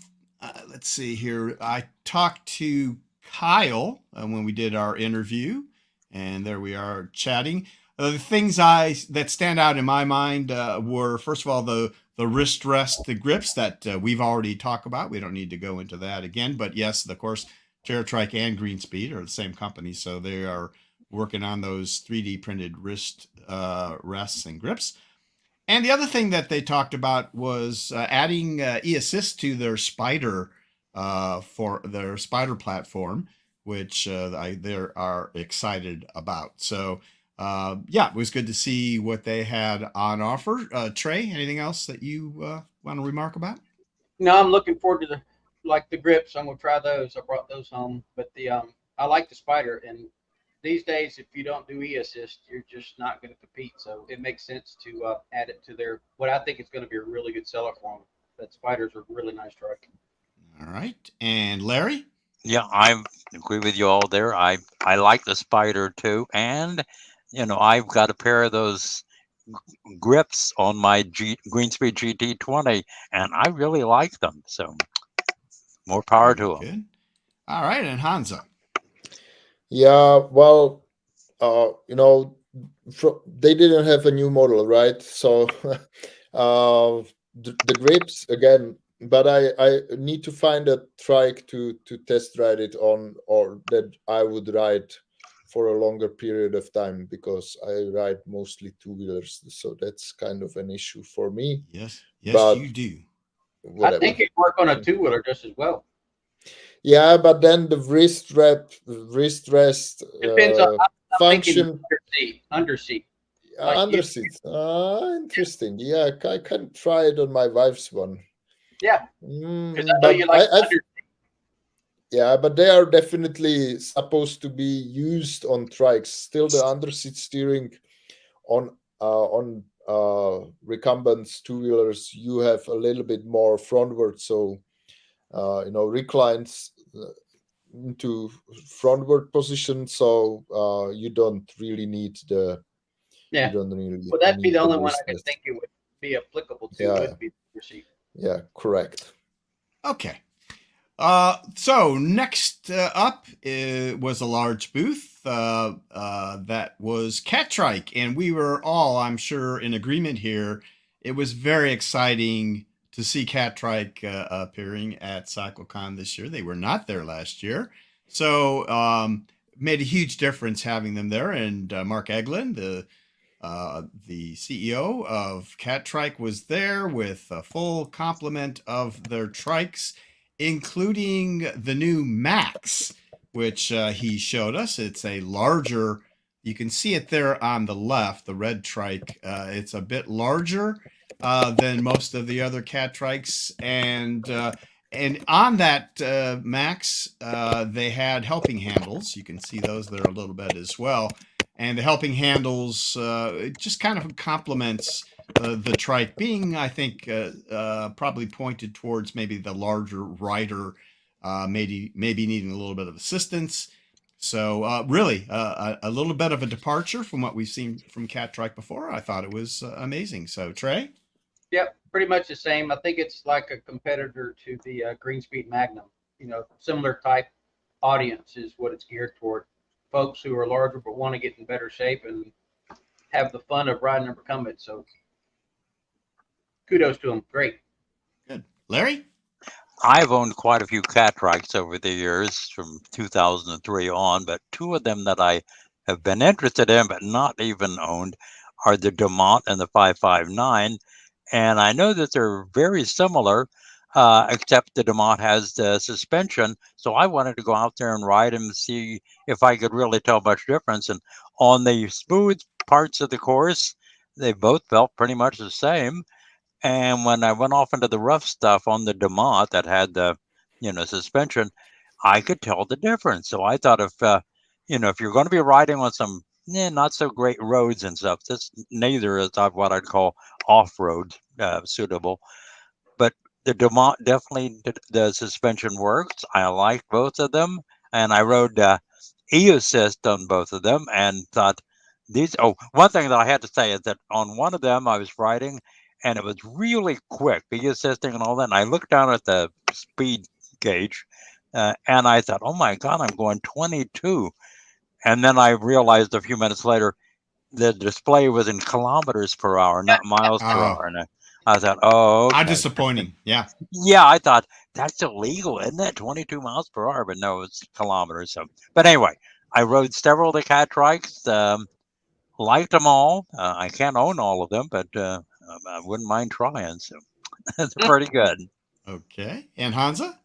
let's see here. I talked to Kyle when we did our interview, and there we are chatting. The things that stand out in my mind were, first of all, the wrist rest, the grips that we've already talked about. We don't need to go into that again, but yes, of course, TerraTrike and Greenspeed are the same company, so they are working on those 3D printed wrist rests and grips. And the other thing that they talked about was adding eAssist to their Spider for their Spider platform, which they are excited about. So yeah, it was good to see what they had on offer. Trey, anything else that you want to remark about? No, I'm looking forward to the grips. I'm gonna try those. I brought those home, but I like the Spider, and these days, if you don't do e-assist, you're just not going to compete. So it makes sense to add it to their, what I think is going to be a really good seller for them. That Spider's a really nice truck. All right. And Larry? Yeah, I agree with you all there. I like the Spider too. And, you know, I've got a pair of those grips on my Greenspeed GT20, and I really like them. So more power to them. Good. All right. And Honza? Yeah, well, you know, they didn't have a new model, right? So the grips again, but I need to find a trike to test ride it on, or that I would ride for a longer period of time, because I ride mostly two-wheelers, so that's kind of an issue for me. Yes, but you do. Whatever. I think it'd work on a two-wheeler just as well. Yeah, but then the wrist rest Depends on function. Under seat. Under seat. Interesting. Yeah, I can try it on my wife's one. Yeah. Because I know you like under seat. Yeah, but they are definitely supposed to be used on trikes. Still, the under seat steering on recumbents two-wheelers, you have a little bit more frontward, so you know, reclines into frontward position, so you don't really need the. Yeah. You don't really. Well, that'd be the only one I could think it would be applicable to. Yeah. Would be the seat. Yeah. Correct. Okay. So next up was a large booth that was Catrike, and we were all, I'm sure, in agreement here. It was very exciting to see Catrike appearing at CycleCon this year. They were not there last year, so made a huge difference having them there. And Mark Eglin, the CEO of Catrike, was there with a full complement of their trikes, including the new Max, which he showed us. It's a larger, you can see it there on the left, the red trike. It's a bit larger than most of the other Catrikes. And on that Max, they had helping handles. You can see those there a little bit as well. And the helping handles it just kind of complements the trike, being, I think, probably pointed towards maybe the larger rider, maybe needing a little bit of assistance. So really, a little bit of a departure from what we've seen from Catrike before. I thought it was amazing. So Trey? Yep, pretty much the same. I think it's like a competitor to the Greenspeed Magnum. You know, similar type audience is what it's geared toward. Folks who are larger but want to get in better shape and have the fun of riding a recumbent. So kudos to them. Great. Good. Larry? I've owned quite a few Catrikes over the years from 2003 on, but two of them that I have been interested in but not even owned are the Dumont and the 559. And I know that they're very similar, except the Dumont has the suspension. So I wanted to go out there and ride them and see if I could really tell much difference. And on the smooth parts of the course, they both felt pretty much the same. And when I went off into the rough stuff on the DeMont that had the, suspension, I could tell the difference. So I thought if you're going to be riding on some not so great roads and stuff, this neither is what I'd call off-road suitable. But the DeMont definitely, the suspension works. I like both of them. And I rode e-assist on both of them and thought one thing that I had to say is that on one of them I was riding and it was really quick, e-assisting and all that. And I looked down at the speed gauge and I thought, oh my God, I'm going 22. And then I realized a few minutes later, the display was in kilometers per hour, not miles per hour. And I thought, oh, okay. How disappointing. Yeah. Yeah, I thought that's illegal, isn't it? 22 miles per hour, but no, it's kilometers. So, but anyway, I rode several of the cat trikes, liked them all. I can't own all of them, but I wouldn't mind trying. So it's pretty good. Okay. And Honza?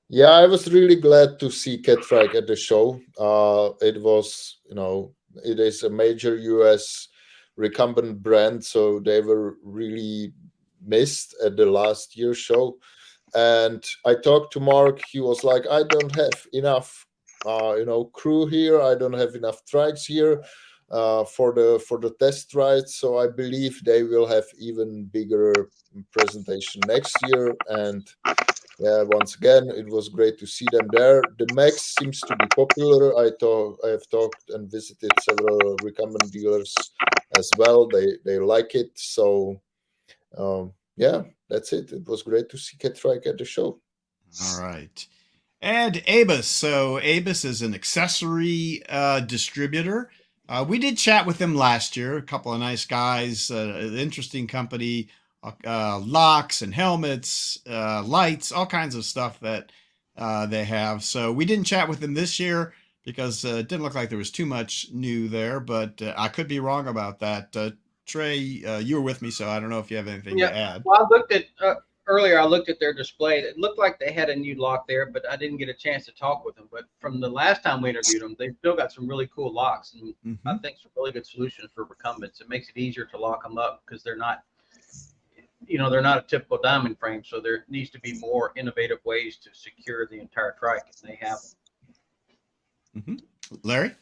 Yeah, I was really glad to see Catrike at the show. It was, it is a major US recumbent brand, so they were really missed at the last year's show. And I talked to Mark. He was like, I don't have enough, crew here. I don't have enough trikes here for the test rides. So I believe they will have even bigger presentation next year. And yeah, once again, it was great to see them there. The Max seems to be popular. I have talked and visited several recumbent dealers as well. They like it. So yeah, that's it. It was great to see Catrike at the show. All right. And Abus. So Abus is an accessory distributor. We did chat with them last year. A couple of nice guys, interesting company. Locks and helmets, lights, all kinds of stuff that they have. So we didn't chat with them this year because it didn't look like there was too much new there, but I could be wrong about that. Trey, you were with me, so I don't know if you have anything to add. Well, I looked at earlier. I looked at their display. It looked like they had a new lock there, but I didn't get a chance to talk with them. But from the last time we interviewed them, they've still got some really cool locks, and I think some really good solutions for recumbents. It makes it easier to lock them up because they're not. They're not a typical diamond frame, so there needs to be more innovative ways to secure the entire trike, and they have them. Larry?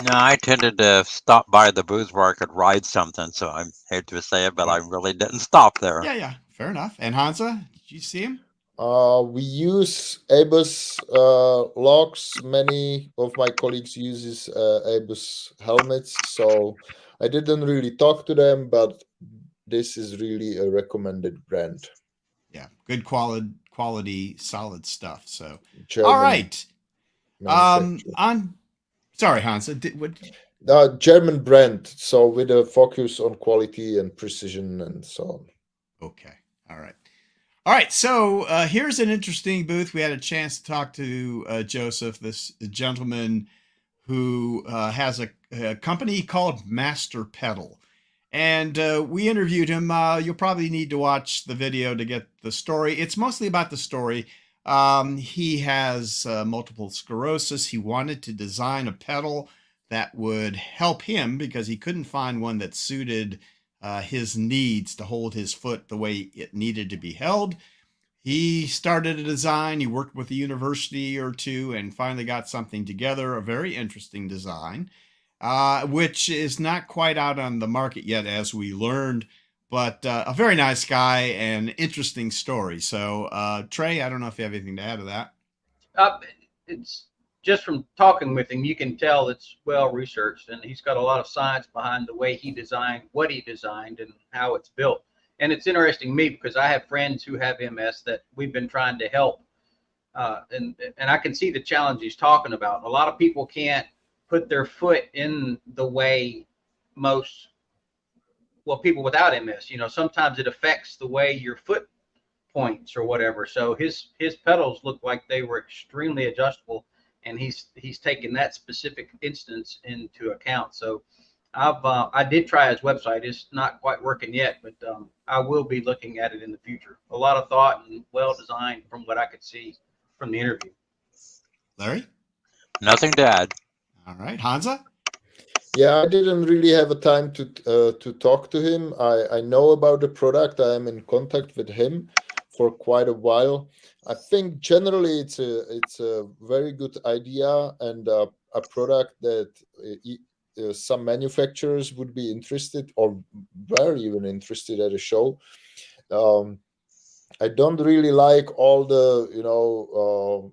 No, I tended to stop by the booth where I could ride something, so I hate to say it, but I really didn't stop there. Yeah, fair enough. And Honza, did you see him? We use Abus locks. Many of my colleagues uses Abus helmets, so I didn't really talk to them, but this is really a recommended brand. Yeah, good quality, solid stuff. So, German all right. Sorry, Hansa. German brand, so with a focus on quality and precision and so on. Okay. All right. So here's an interesting booth. We had a chance to talk to Joseph, this gentleman who has a company called Master Pedal. And we interviewed him. You'll probably need to watch the video to get the story. It's mostly about the story. He has multiple sclerosis. He wanted to design a pedal that would help him because he couldn't find one that suited his needs to hold his foot the way it needed to be held. He started a design. He worked with a university or two and finally got something together, a very interesting design. Which is not quite out on the market yet, as we learned, but a very nice guy and interesting story. So, Trey, I don't know if you have anything to add to that. It's just from talking with him, you can tell it's well researched, and he's got a lot of science behind the way he designed what he designed and how it's built. And it's interesting to me because I have friends who have MS that we've been trying to help, and I can see the challenge he's talking about. A lot of people can't put their foot in the way people without MS, sometimes it affects the way your foot points or whatever. So his pedals look like they were extremely adjustable, and he's taken that specific instance into account. So I did try his website. It's not quite working yet, but I will be looking at it in the future. A lot of thought and well designed from what I could see from the interview. Larry? Nothing to add. All right. Hansa? Yeah, I didn't really have a time to talk to him. I know about the product. I am in contact with him for quite a while. I think generally it's a very good idea and a product that some manufacturers would be interested or were even interested at a show. Um, I don't really like all the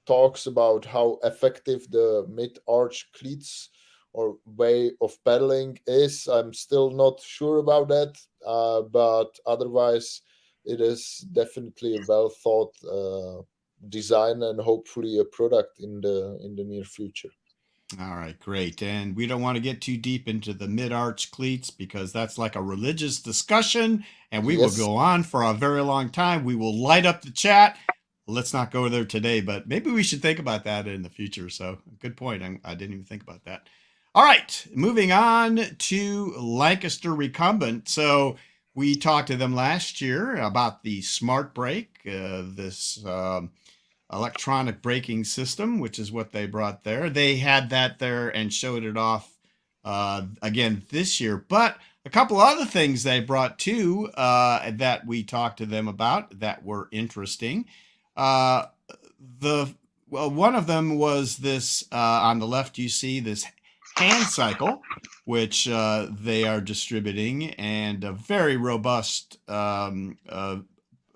talks about how effective the mid arch cleats or way of pedaling is. I'm still not sure about that, but otherwise, it is definitely a well thought design and hopefully a product in the near future. All right, great. And we don't want to get too deep into the mid-arch cleats because that's like a religious discussion and we will Yes, go on for a very long time. We will light up the chat. Let's not go there today, but maybe we should think about that in the future. So, good point. I didn't even think about that. All right, moving on to Lancaster Recumbent. So, we talked to them last year about the Smart Brake, this electronic braking system, which is what they brought there. They had that there and showed it off again this year. But a couple other things they brought too that we talked to them about that were interesting. Uh, one of them was this on the left. You see this hand cycle, which they are distributing, and a very robust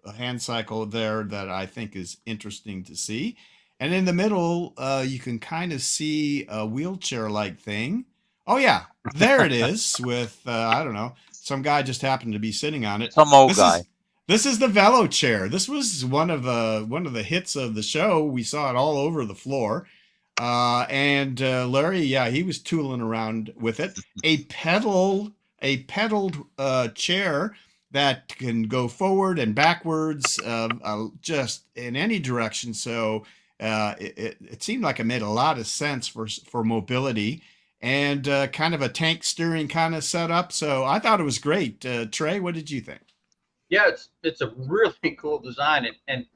a hand cycle there that I think is interesting to see. And in the middle, you can kind of see a wheelchair-like thing. Oh yeah, there it is. With I don't know, some guy just happened to be sitting on it. Some old This guy. is this is the Velo chair. This was one of the hits of the show. We saw it all over the floor. And Larry, yeah, he was tooling around with it. A pedaled chair that can go forward and backwards, just in any direction. So it seemed like it made a lot of sense for mobility and kind of a tank steering kind of setup. So I thought it was great. Trey, what did you think? Yeah, it's a really cool design, and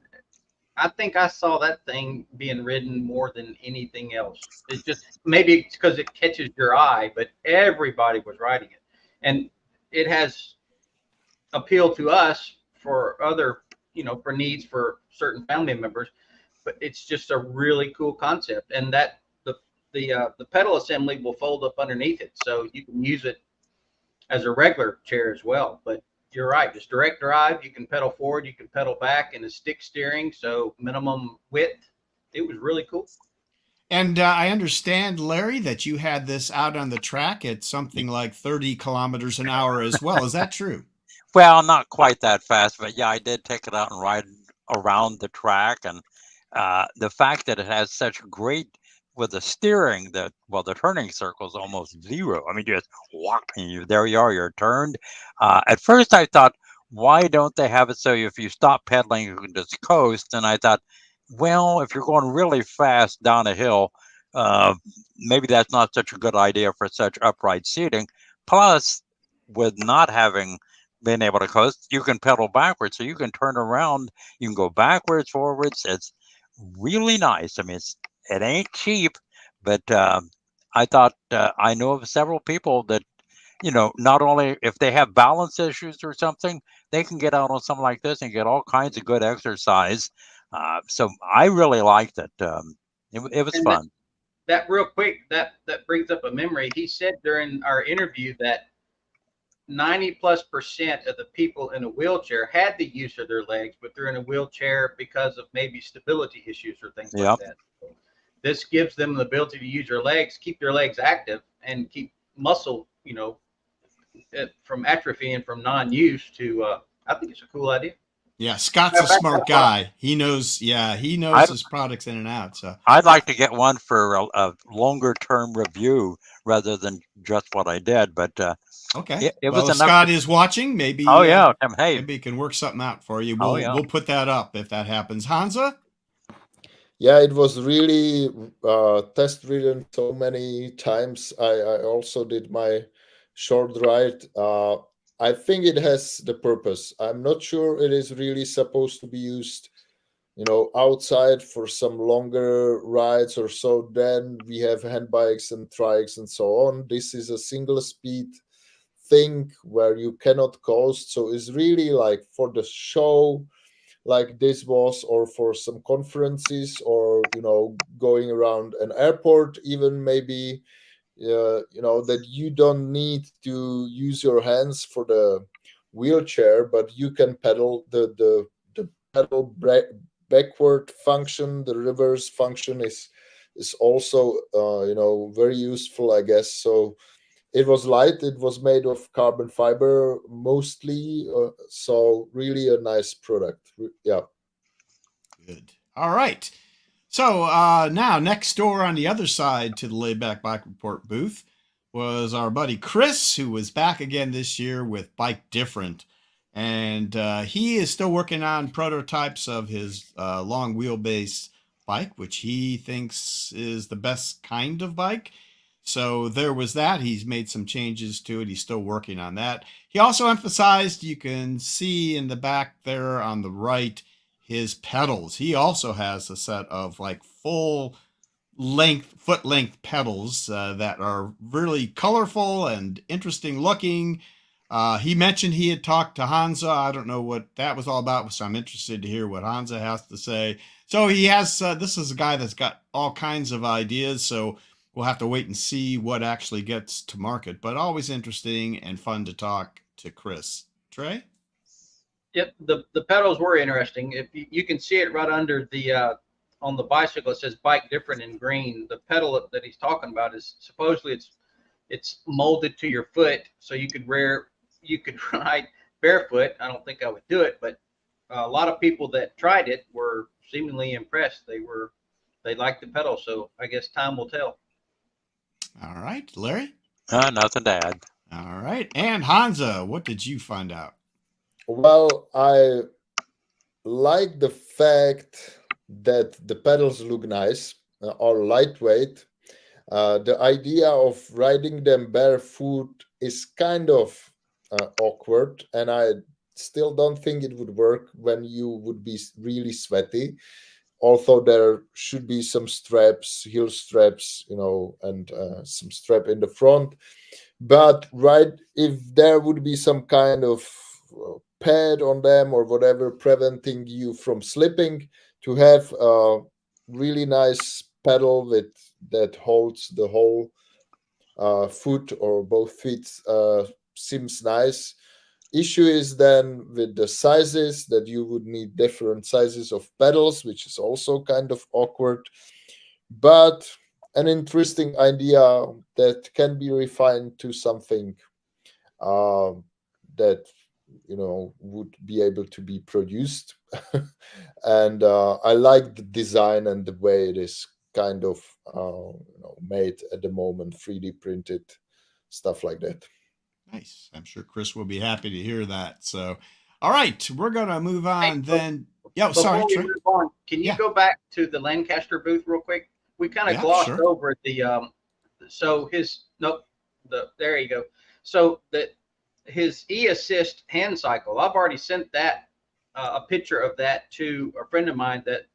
I think I saw that thing being ridden more than anything else. It's just maybe it's because it catches your eye, but everybody was riding it, and it has appeal to us for other, for needs for certain family members. But it's just a really cool concept, and that the pedal assembly will fold up underneath it, so you can use it as a regular chair as well. But you're right, it's direct drive. You can pedal forward, you can pedal back, and a stick steering, so minimum width. It was really cool. And I understand, Larry, that you had this out on the track at something like 30 kilometers an hour as well. Is that true? Well, not quite that fast, but yeah, I did take it out and ride around the track. And the fact that it has such great with the steering, the turning circle is almost zero. I mean, you just walk and there you are, you're turned. At first, I thought, why don't they have it so if you stop pedaling, you can just coast? And I thought, well, if you're going really fast down a hill, maybe that's not such a good idea for such upright seating. Plus, with not having been able to coast, you can pedal backwards, so you can turn around, you can go backwards, forwards. It's really nice. I mean, it ain't cheap, but I thought I know of several people that not only if they have balance issues or something, they can get out on something like this and get all kinds of good exercise. So I really liked it. It was And fun. that real quick, that brings up a memory. He said during our interview that 90+% of the people in a wheelchair had the use of their legs, but they're in a wheelchair because of maybe stability issues or things like Yep. that. So this gives them the ability to use their legs, keep their legs active, and keep muscle, from atrophy and from non-use to. I think it's a cool idea. Yeah, Scott's a smart guy. He knows. Yeah, he knows his products in and out. So I'd like to get one for a longer term review rather than just what I did. But okay. it Well, was if enough. Scott is watching, maybe. Oh yeah, hey, maybe he can work something out for you. Oh, yeah. We'll put that up if that happens. Honza. Yeah, it was really test ridden so many times. I also did my short ride. I think it has the purpose. I'm not sure it is really supposed to be used outside for some longer rides or so. Then we have hand bikes and trikes and so on. This is a single speed thing where you cannot coast. So it's really like for the show like this was, or for some conferences, or going around an airport even, maybe that you don't need to use your hands for the wheelchair, but you can pedal the pedal backward function. The reverse function is also very useful, I guess. So it was light, it was made of carbon fiber mostly, so really a nice product. Yeah. Good. All right. So now next door on the other side to the Laidback Bike Report booth was our buddy Chris, who was back again this year with Bike Different. And he is still working on prototypes of his long wheelbase bike, which he thinks is the best kind of bike. So there was that. He's made some changes to it. He's still working on that. He also emphasized, you can see in the back there on the right, his pedals. He also has a set of like full length, foot length pedals that are really colorful and interesting looking. He mentioned he had talked to Honza. I don't know what that was all about, so I'm interested to hear what Honza has to say. So he has, this is a guy that's got all kinds of ideas, so we'll have to wait and see what actually gets to market, but always interesting and fun to talk to Chris. Trey? Yep, the pedals were interesting. If you can see it right under the on the bicycle, it says Bike Different in green. The pedal that he's talking about is supposedly it's molded to your foot, so you could ride barefoot. I don't think I would do it, but a lot of people that tried it were seemingly impressed. They liked the pedal, so I guess time will tell. All right, Larry? Nothing to add. All right, and Honza, what did you find out? Well, I like the fact that the pedals look nice, are lightweight. The idea of riding them barefoot is kind of awkward, and I still don't think it would work when you would be really sweaty. Although there should be some straps, heel straps, and some strap in the front. But if there would be some kind of pad on them or whatever preventing you from slipping, to have a really nice pedal that holds the whole foot or both feet seems nice. Issue is then with the sizes, that you would need different sizes of pedals, which is also kind of awkward, but an interesting idea that can be refined to something that would be able to be produced. And I like the design and the way it is kind of made at the moment, 3D printed, stuff like that. Nice. I'm sure Chris will be happy to hear that. So, all right, we're going to move on then. Yeah, sorry, Before we Trey. move on, can you go back to the Lancaster booth real quick? We kind of glossed over the there you go. So his e-assist hand cycle, I've already sent that a picture of that to a friend of mine that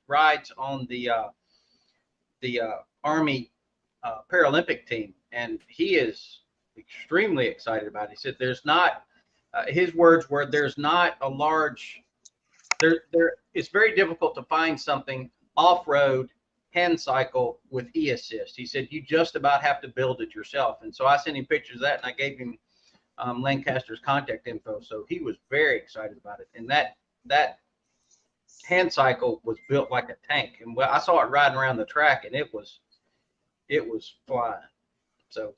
rides on the Army Paralympic team, and he is extremely excited about it. He said there's not his words were there's not a large there it's very difficult to find something off-road hand cycle with e-assist. He said you just about have to build it yourself. And so I sent him pictures of that, and I gave him Lancaster's contact info, so he was very excited about it. And that hand cycle was built like a tank, and I saw it riding around the track, and it was flying. So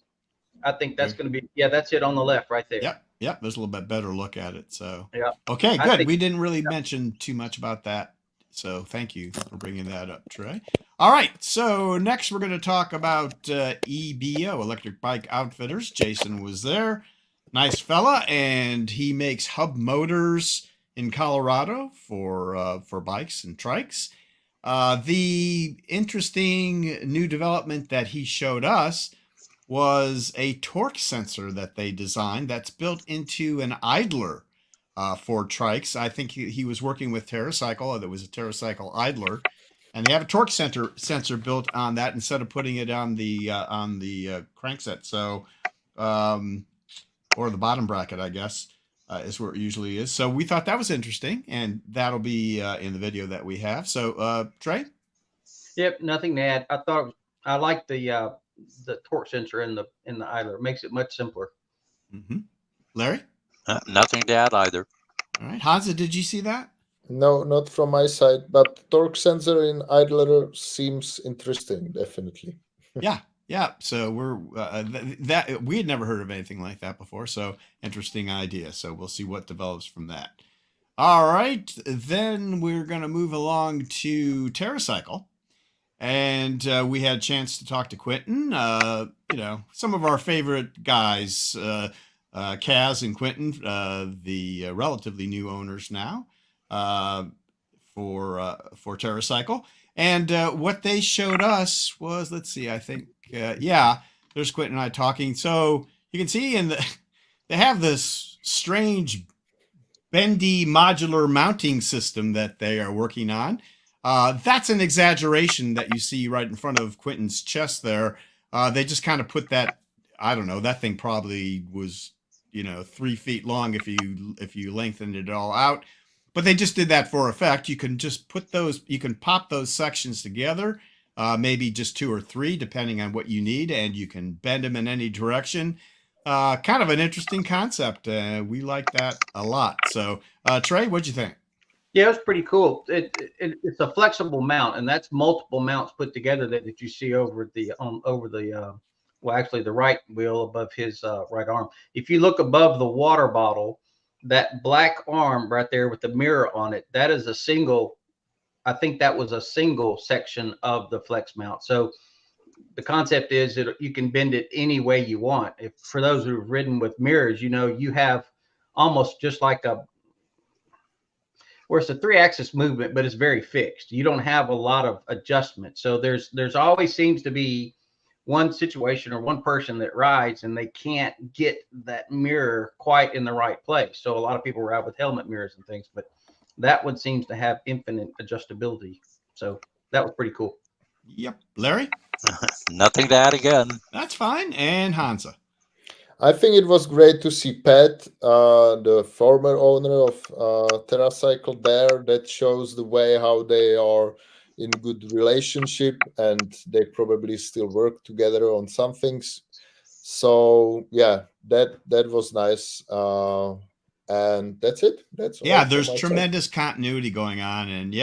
I think that's going to be, that's it on the left right there. Yep. There's a little bit better look at it. So, yeah. Okay, good. We didn't really mention too much about that. So thank you for bringing that up, Trey. All right. So next we're going to talk about EBO, Electric Bike Outfitters. Jason was there. Nice fella. And he makes hub motors in Colorado for bikes and trikes. The interesting new development that he showed us was a torque sensor that they designed that's built into an idler for trikes. I think he was working with TerraCycle. There was a TerraCycle idler, and they have a torque sensor built on that instead of putting it on the crankset. So, or the bottom bracket, I guess, is where it usually is. So we thought that was interesting, and that'll be in the video that we have. So, Trey? Yep, nothing to add. I like the torque sensor in the idler. It makes it much simpler. Mm-hmm. Larry? Nothing to add either. All right. Hansa, did you see that? No, not from my side, but torque sensor in idler seems interesting, definitely. Yeah. So we're that we had never heard of anything like that before. So interesting idea. So we'll see what develops from that. All right. Then we're going to move along to TerraCycle. And we had a chance to talk to Quentin, some of our favorite guys, Kaz and Quentin, the relatively new owners now for TerraCycle. And what they showed us was, let's see, I think, there's Quentin and I talking. So you can see they have this strange bendy modular mounting system that they are working on. That's an exaggeration that you see right in front of Quentin's chest there. They just kind of put that, I don't know, that thing probably was, 3 feet long if you lengthened it all out. But they just did that for effect. You can just you can pop those sections together, maybe just 2 or 3, depending on what you need, and you can bend them in any direction. Kind of an interesting concept. We like that a lot. So, Trey, what'd you think? Yeah, it's pretty cool. It's a flexible mount, and that's multiple mounts put together that you see over the the right wheel above his right arm. If you look above the water bottle, that black arm right there with the mirror on it, that is a single. I think that was a single section of the flex mount. So the concept is that you can bend it any way you want. If for those who've ridden with mirrors, you have almost just like where it's a 3-axis movement, but it's very fixed. You don't have a lot of adjustment. So there's always seems to be one situation or one person that rides and they can't get that mirror quite in the right place. So a lot of people ride with helmet mirrors and things, but that one seems to have infinite adjustability. So that was pretty cool. Yep. Larry? Nothing to add again. That's fine. And Hansa? I think it was great to see Pat, the former owner of TerraCycle there. That shows the way how they are in good relationship, and they probably still work together on some things. So yeah, that was nice. And that's it. That's all there's tremendous continuity going on, and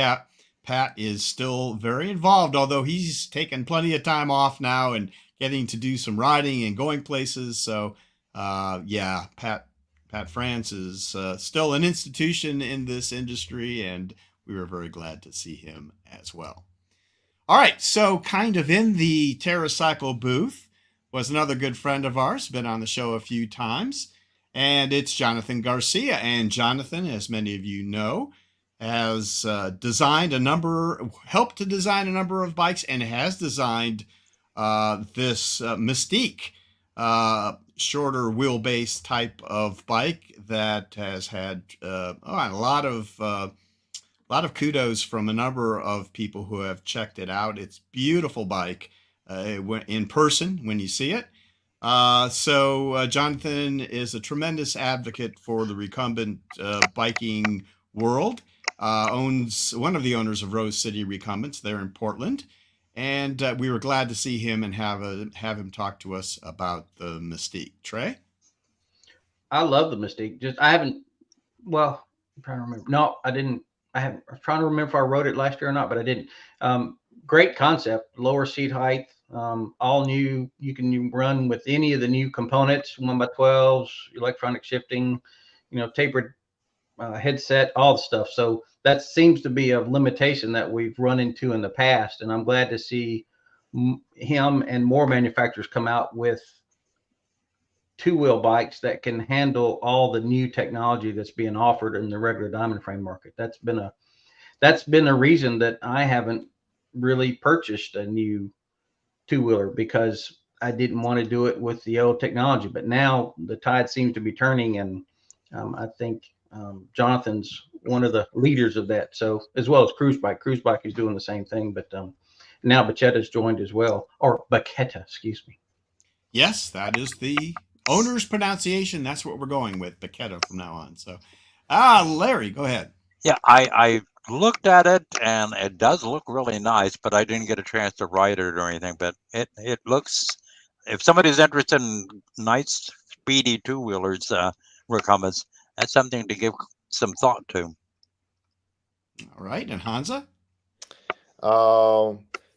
Pat is still very involved, although he's taken plenty of time off now and getting to do some riding and going places. So Pat France is still an institution in this industry, and we were very glad to see him as well. All right, so kind of in the TerraCycle booth was another good friend of ours, been on the show a few times, and it's Jonathan Garcia. And Jonathan, as many of you know, has helped to design a number of bikes, and has designed this Mystique shorter wheelbase type of bike that has had a lot of kudos from a number of people who have checked it out. It's a beautiful bike in person when you see it. So Jonathan is a tremendous advocate for the recumbent biking world. Owns one of the owners of Rose City Recumbents there in Portland. And we were glad to see him and have him talk to us about the Mystique. Trey? I love the Mystique. I'm trying to remember. No, I didn't. I was trying to remember if I rode it last year or not, but I didn't. Great concept, lower seat height, all new. You can run with any of the new components, 1x12s, electronic shifting, tapered headset, all the stuff. So that seems to be a limitation that we've run into in the past. And I'm glad to see him and more manufacturers come out with 2-wheel bikes that can handle all the new technology that's being offered in the regular diamond frame market. That's been a reason that I haven't really purchased a new 2-wheeler, because I didn't want to do it with the old technology. But now the tide seems to be turning, and I think Jonathan's one of the leaders of that. So as well as Cruise Bike is doing the same thing, but now Bachetta's joined as well, or Baquetta, excuse me. Yes, that is the owner's pronunciation. That's what we're going with, Baquetta, from now on. So, Larry, go ahead. Yeah, I looked at it and it does look really nice, but I didn't get a chance to ride it or anything. But it looks, if somebody's interested in nice, speedy two-wheelers, recumbents, that's something to give some thought to. All right, and Honza?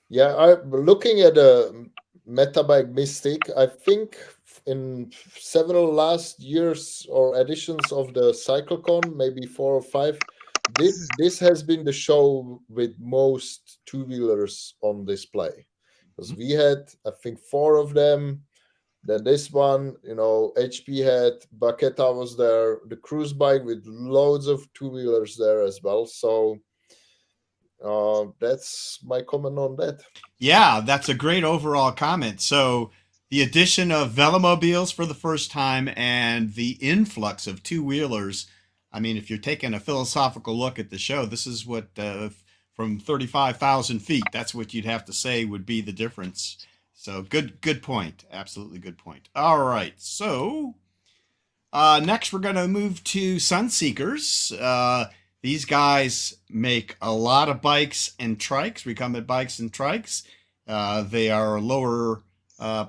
Yeah, I'm looking at a Metabike Mystic. I think in several last years or editions of the CycleCon, maybe 4 or 5, this has been the show with most two-wheelers on display. Because we had, I think, 4 of them. Then this one, HP had, Baquetta was there, the cruise bike with loads of two-wheelers there as well. So that's my comment on that. Yeah, that's a great overall comment. So the addition of velomobiles for the first time and the influx of two-wheelers. I mean, if you're taking a philosophical look at the show, this is what, from 35,000 feet, that's what you'd have to say would be the difference. So good point. Absolutely good point. All right. So next we're going to move to Sunseekers. These guys make a lot of bikes and trikes, recumbent bikes and trikes. They are a lower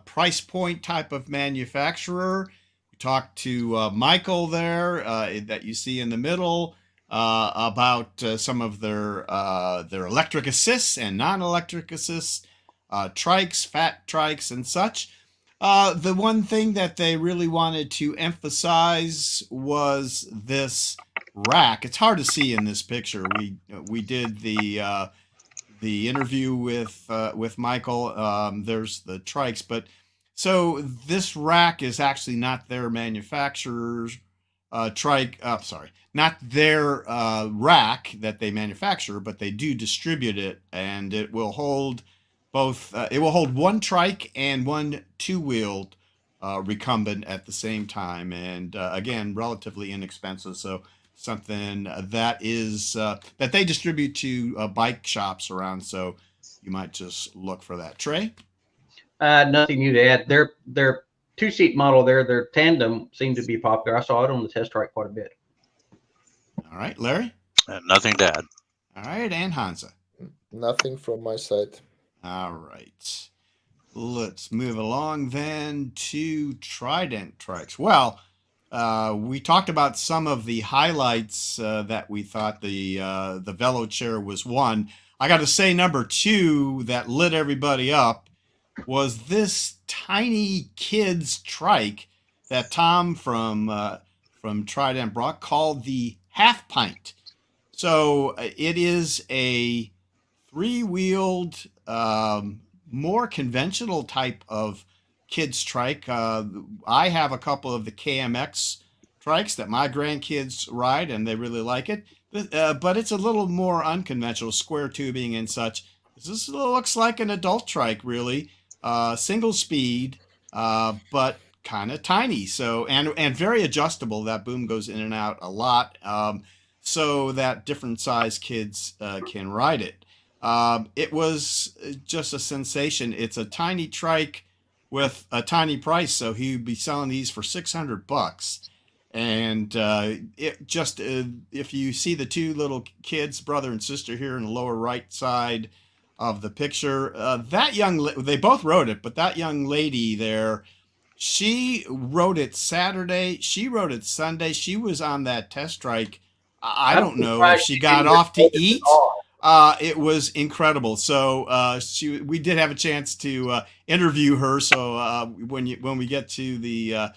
price point type of manufacturer. We talked to Michael there that you see in the middle about some of their electric assists and non-electric assists, trikes, fat trikes, and such. The one thing that they really wanted to emphasize was this rack. It's hard to see in this picture. We did the interview with Michael. There's the trikes, but so this rack is actually not their manufacturer's trike. Not their rack that they manufacture, but they do distribute it, and it will hold both. It will hold one trike and one two-wheeled recumbent at the same time, and again, relatively inexpensive. So something that is that they distribute to bike shops around. So you might just look for that. Trey? Nothing new to add. Their two-seat model there, their tandem seemed to be popular. I saw it on the test track quite a bit. All right, Larry? Nothing to add. All right, and Honza? Nothing from my side. All right. Let's move along then to Trident trikes. Well, we talked about some of the highlights that we thought the Velo Chair was one. I got to say, number 2 that lit everybody up was this tiny kid's trike that Tom from Trident brought, called the Half Pint. So it is a 3-wheeled, more conventional type of kids trike. I have a couple of the KMX trikes that my grandkids ride, and they really like it. But it's a little more unconventional, square tubing and such. This looks like an adult trike, really. Single speed, but kind of tiny. So and very adjustable. That boom goes in and out a lot, so that different size kids can ride it. It was just a sensation. It's a tiny trike with a tiny price, so he'd be selling these for $600. And it just if you see the 2 little kids, brother and sister, here in the lower right side of the picture, they both rode it, but that young lady there, she rode it Saturday, she rode it Sunday. She was on that test trike. I don't know if she got off to eat. It was incredible. So we did have a chance to interview her. So when we get to the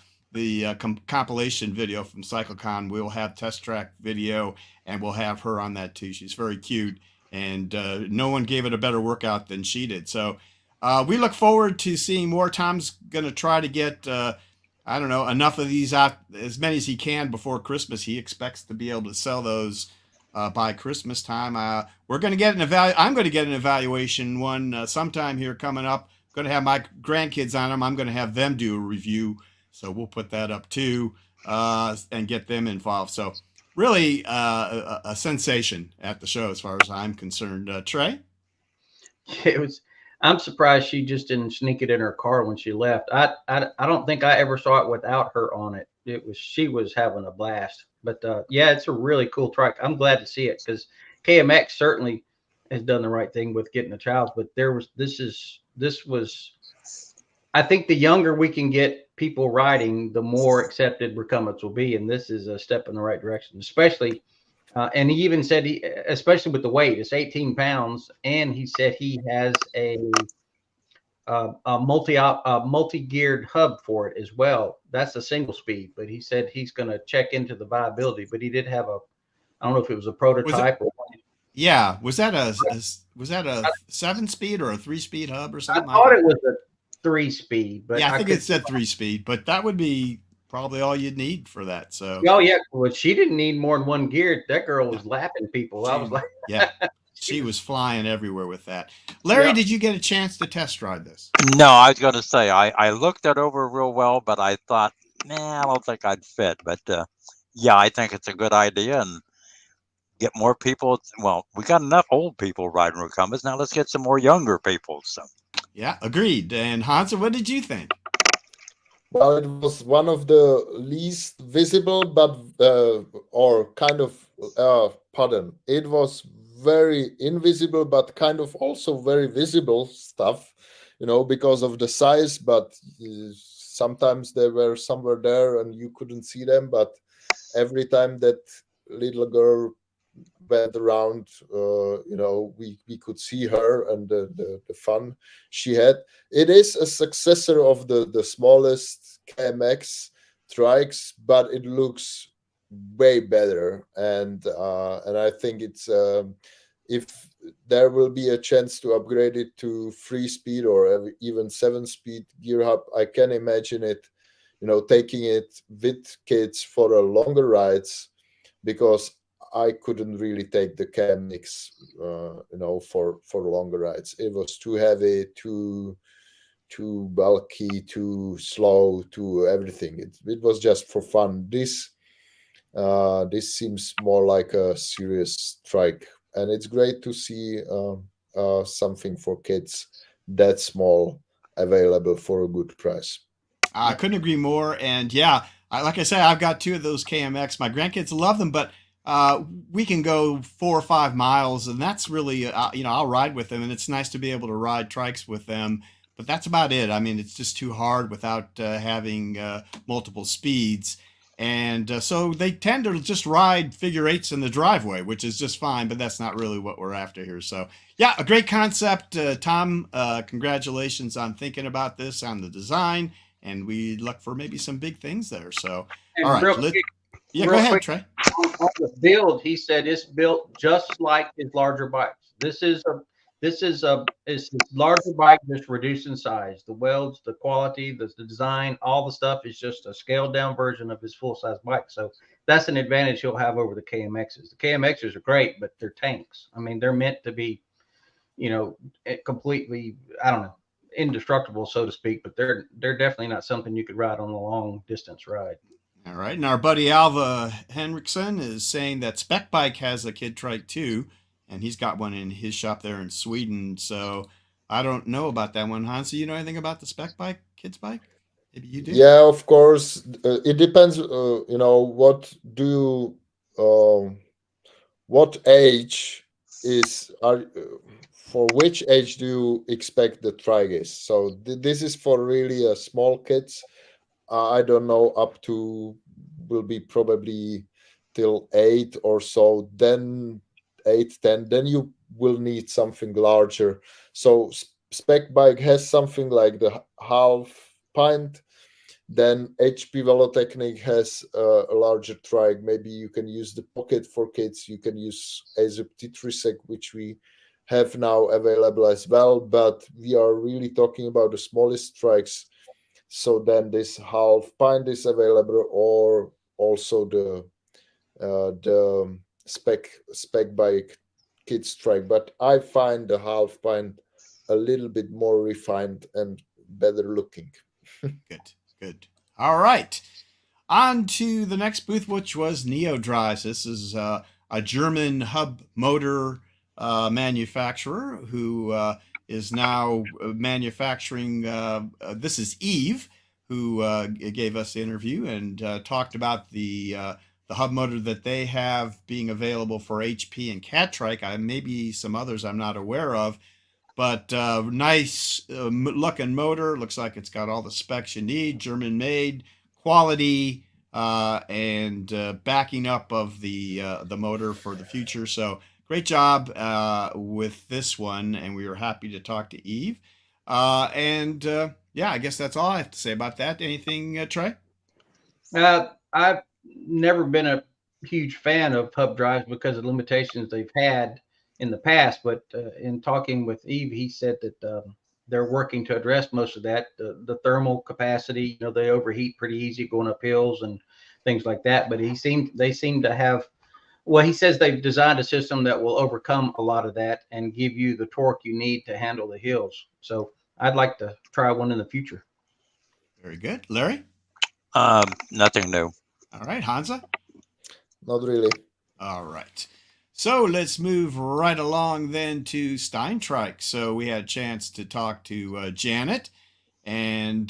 compilation video from CycleCon, we'll have test track video, and we'll have her on that too. She's very cute, and no one gave it a better workout than she did. So we look forward to seeing more. Tom's going to try to get, enough of these out, as many as he can before Christmas. He expects to be able to sell those by Christmas time. We're going to get I'm going to get an evaluation one sometime here coming up. I'm going to have my grandkids on them. I'm going to have them do a review. So we'll put that up too, and get them involved. So really a sensation at the show as far as I'm concerned. Trey? It was. I'm surprised she just didn't sneak it in her car when she left. I don't think I ever saw it without her on it. She was having a blast. But yeah, it's a really cool trike. I'm glad to see it because KMX certainly has done the right thing with getting the trials. But this was. I think the younger we can get people riding, the more accepted recumbents will be, and this is a step in the right direction, especially. And he even said, especially with the weight, it's 18 pounds, and he said he has a multi-geared hub for it as well. That's a single speed, but he said he's going to check into the viability. But he did have I don't know if it was a prototype or. Yeah, was that a 7-speed or a 3-speed hub or something? I thought it was a 3-speed, but yeah, I think it said 3-speed, but that would be probably all you'd need for that. So oh yeah, well she didn't need more than one gear. That girl was lapping people. I was like, yeah, she was flying everywhere with that. Larry, did you get a chance to test ride this? No, I was going to say I looked it over real well, but I thought, I don't think I'd fit. But yeah, I think it's a good idea and get more people. Well, we got enough old people riding recumbents. Now let's get some more younger people. So yeah, agreed. And Honza, what did you think? Well, it was one of the least visible, but or kind of pardon. It was very invisible, but kind of also very visible stuff, because of the size. But sometimes they were somewhere there and you couldn't see them. But every time that little girl went around, we could see her and the fun she had. It is a successor of the smallest KMX trikes, but it looks way better. And I think it's if there will be a chance to upgrade it to 3-speed or even 7-speed gear hub, I can imagine it, taking it with kids for a longer rides, because I couldn't really take the KMX, for longer rides. It was too heavy, too bulky, too slow, too everything. It was just for fun. This seems more like a serious trike, and it's great to see something for kids that small available for a good price. I couldn't agree more. And yeah, like I said, I've got 2 of those KMX. My grandkids love them, but we can go 4 or 5 miles, and that's really, I'll ride with them, and it's nice to be able to ride trikes with them. But that's about it. I mean, it's just too hard without having multiple speeds. And so they tend to just ride figure 8s in the driveway, which is just fine, but that's not really what we're after here. So yeah, a great concept. Tom, congratulations on thinking about this, on the design, and we look for maybe some big things there. So, all right. Go ahead, Trey. On the build, he said it's built just like his larger bikes. This is his larger bike, just reduced in size. The welds, the quality, the design, all the stuff is just a scaled down version of his full size bike. So that's an advantage he'll have over the KMXs. The KMXs are great, but they're tanks. I mean, they're meant to be, completely, I don't know, indestructible, so to speak. But they're definitely not something you could ride on a long distance ride. All right. And our buddy Alva Henriksen is saying that Spec Bike has a kid trike too, and he's got one in his shop there in Sweden. So I don't know about that one. Hans, do you know anything about the Spec Bike, kid's bike? Maybe you do. Yeah, of course. It depends, what age for which age do you expect the trike is? So this is for really small kids. I don't know, up to will be probably till 8 or so, then 8, 10, then you will need something larger. So Spec Bike has something like the half pint. Then HP Velotechnic has a larger trike. Maybe you can use the Pocket for kids. You can use ASUP Titrisec, which we have now available as well. But we are really talking about the smallest trikes. So then this half pint is available, or also the spec bike kids trike. But I find the half pint a little bit more refined and better looking. Good. All right. On to the next booth, which was Neo Drives. This is a German hub motor manufacturer who is now manufacturing. This is Eve, who gave us the interview and talked about the hub motor that they have being available for HP and Catrike. Maybe some others I'm not aware of, but nice looking motor. Looks like it's got all the specs you need. German made, quality, and backing up of the motor for the future. So great job with this one, and we were happy to talk to Eve. Yeah, I guess that's all I have to say about that. Anything, Trey? I've never been a huge fan of hub drives because of the limitations they've had in the past. But in talking with Eve, he said that they're working to address most of that. The thermal capacity, they overheat pretty easy going up hills and things like that. But they seem to have. Well, he says they've designed a system that will overcome a lot of that and give you the torque you need to handle the hills. So I'd like to try one in the future. Very good. Larry? Nothing new. All right. Honza? Not really. All right. So let's move right along then to Steintrike. So we had a chance to talk to Janet. And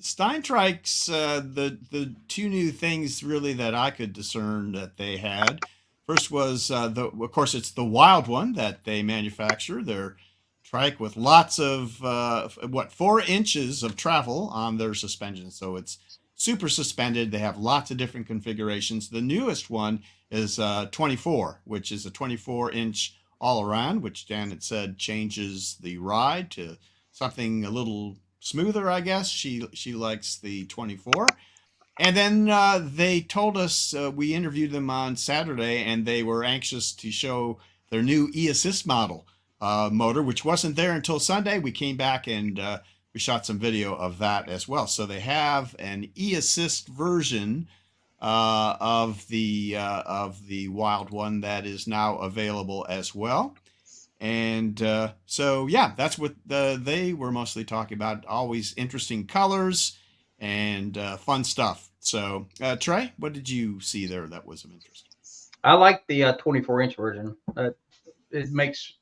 Steintrike's, the two new things really that I could discern that they had. First was, of course, it's the Wild one that they manufacture. Their trike with lots of, 4 inches of travel on their suspension. So it's super suspended. They have lots of different configurations. The newest one is 24, which is a 24-inch all-around, which Janet said changes the ride to something a little smoother, I guess. She likes the 24. And then they told us, we interviewed them on Saturday, and they were anxious to show their new e-assist model motor, which wasn't there until Sunday. We came back and we shot some video of that as well. So they have an e-assist version of the Wild one that is now available as well. And so, yeah, that's what they were mostly talking about. Always interesting colors and fun stuff. So, Trey, what did you see there that was of interest? I like the 24-inch version. It makes,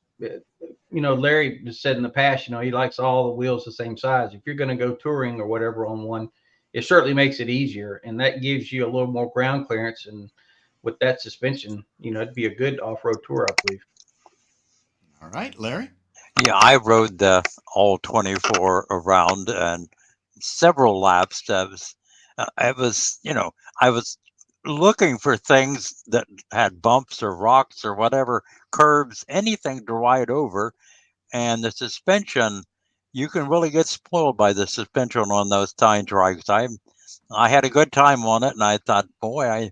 Larry has said in the past, he likes all the wheels the same size. If you're going to go touring or whatever on one, it certainly makes it easier. And that gives you a little more ground clearance. And with that suspension, it'd be a good off-road tour, I believe. All right, Larry? Yeah, I rode the all 24 around and several laps. I was looking for things that had bumps or rocks or whatever, curbs, anything to ride over. And the suspension, you can really get spoiled by the suspension on those Steintrikes. I had a good time on it, and I thought, boy, I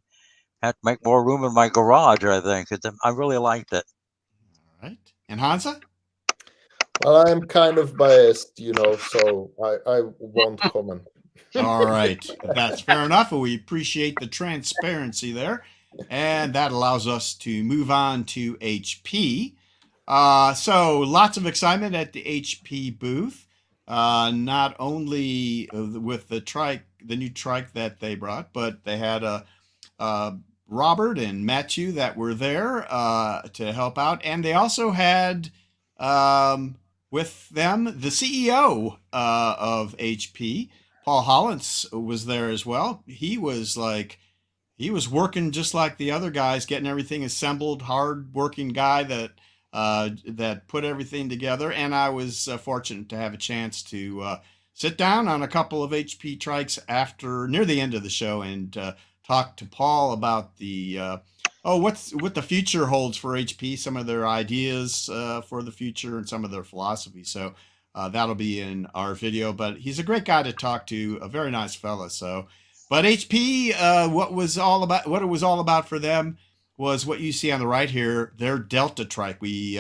had to make more room in my garage, I think. I really liked it. All right. And Honza? Well, I'm kind of biased, so I won't comment. All right. That's fair enough. We appreciate the transparency there. And that allows us to move on to HP. So lots of excitement at the HP booth. Not only with the new trike that they brought, but they had Robert and Matthew that were there to help out. And they also had with them the CEO of HP, Paul Hollins, was there as well. He was working just like the other guys, getting everything assembled, hard-working guy that put everything together. And I was fortunate to have a chance to sit down on a couple of HP trikes near the end of the show and talk to Paul about what the future holds for HP, some of their ideas for the future, and some of their philosophy. So that'll be in our video. But he's a great guy to talk to, a very nice fella. So, but HP, what it was all about for them was what you see on the right here, their Delta trike. We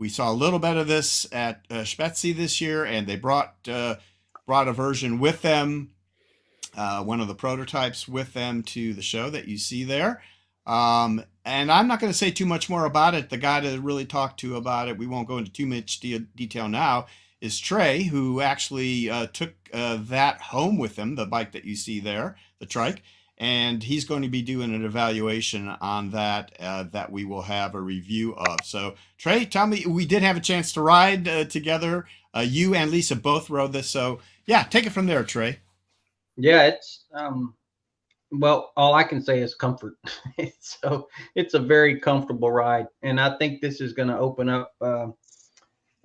saw a little bit of this at Spezi this year, and they brought a version with them. One of the prototypes with them to the show that you see there. And I'm not going to say too much more about it. The guy to really talk to about it, we won't go into too much detail now, is Trey, who actually took that home with him, the bike that you see there, the trike, and he's going to be doing an evaluation on that that we will have a review of. So Trey, tell me, we did have a chance to ride together. You and Lisa both rode this, so yeah, take it from there, Trey. Yeah, it's well, all I can say is comfort. So it's a very comfortable ride, and I think this is going to open up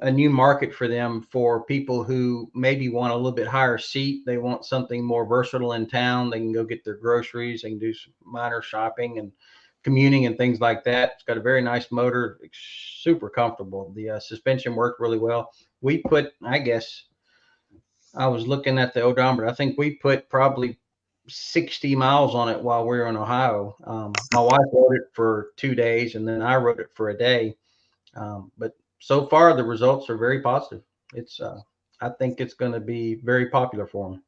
a new market for them, for people who maybe want a little bit higher seat. They want something more versatile in town. They can go get their groceries. They can do some minor shopping and commuting and things like that. It's got a very nice motor, super comfortable. The suspension worked really well. We put, I guess, I was looking at the odometer. I think we put probably 60 miles on it while we were in Ohio. My wife rode it for 2 days, and then I rode it for a day. But so far, the results are very positive. It's, I think it's going to be very popular for them.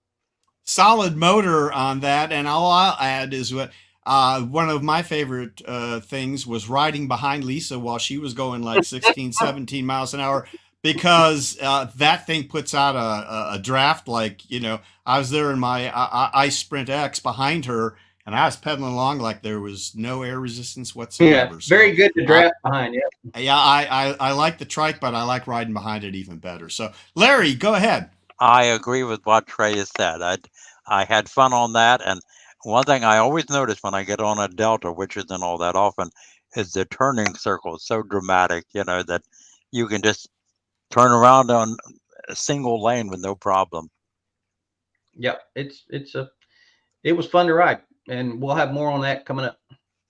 Solid motor on that, and all I'll add is what one of my favorite things was riding behind Lisa while she was going like 16, 17 miles an hour, because that thing puts out a draft. Like, you know, I was there in my Ice Sprint X behind her, and I was pedaling along like there was no air resistance whatsoever. Yeah, very good to draft behind. Yeah. Yeah, I like the trike, but I like riding behind it even better. So Larry, go ahead. I agree with what Trey has said. I had fun on that, and one thing I always notice when I get on a Delta, which isn't all that often, is the turning circle is so dramatic, you know, that you can just turn around on a single lane with no problem. Yeah, it was fun to ride, and we'll have more on that coming up.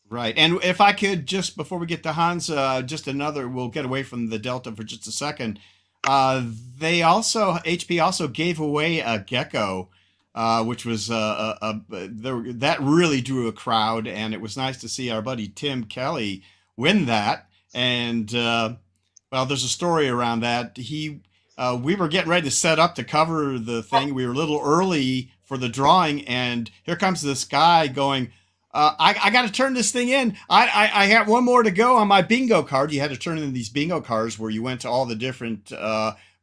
Right. And if I could, just before we get to Honza, just another, we'll get away from the Delta for just a second. HP also gave away a Gecko, which was that really drew a crowd, and it was nice to see our buddy Tim Kelly win that. And well, there's a story around that. We were getting ready to set up to cover the thing. We were a little early for the drawing, and here comes this guy going, I got to turn this thing in. I have one more to go on my bingo card. You had to turn in these bingo cards where you went to all the different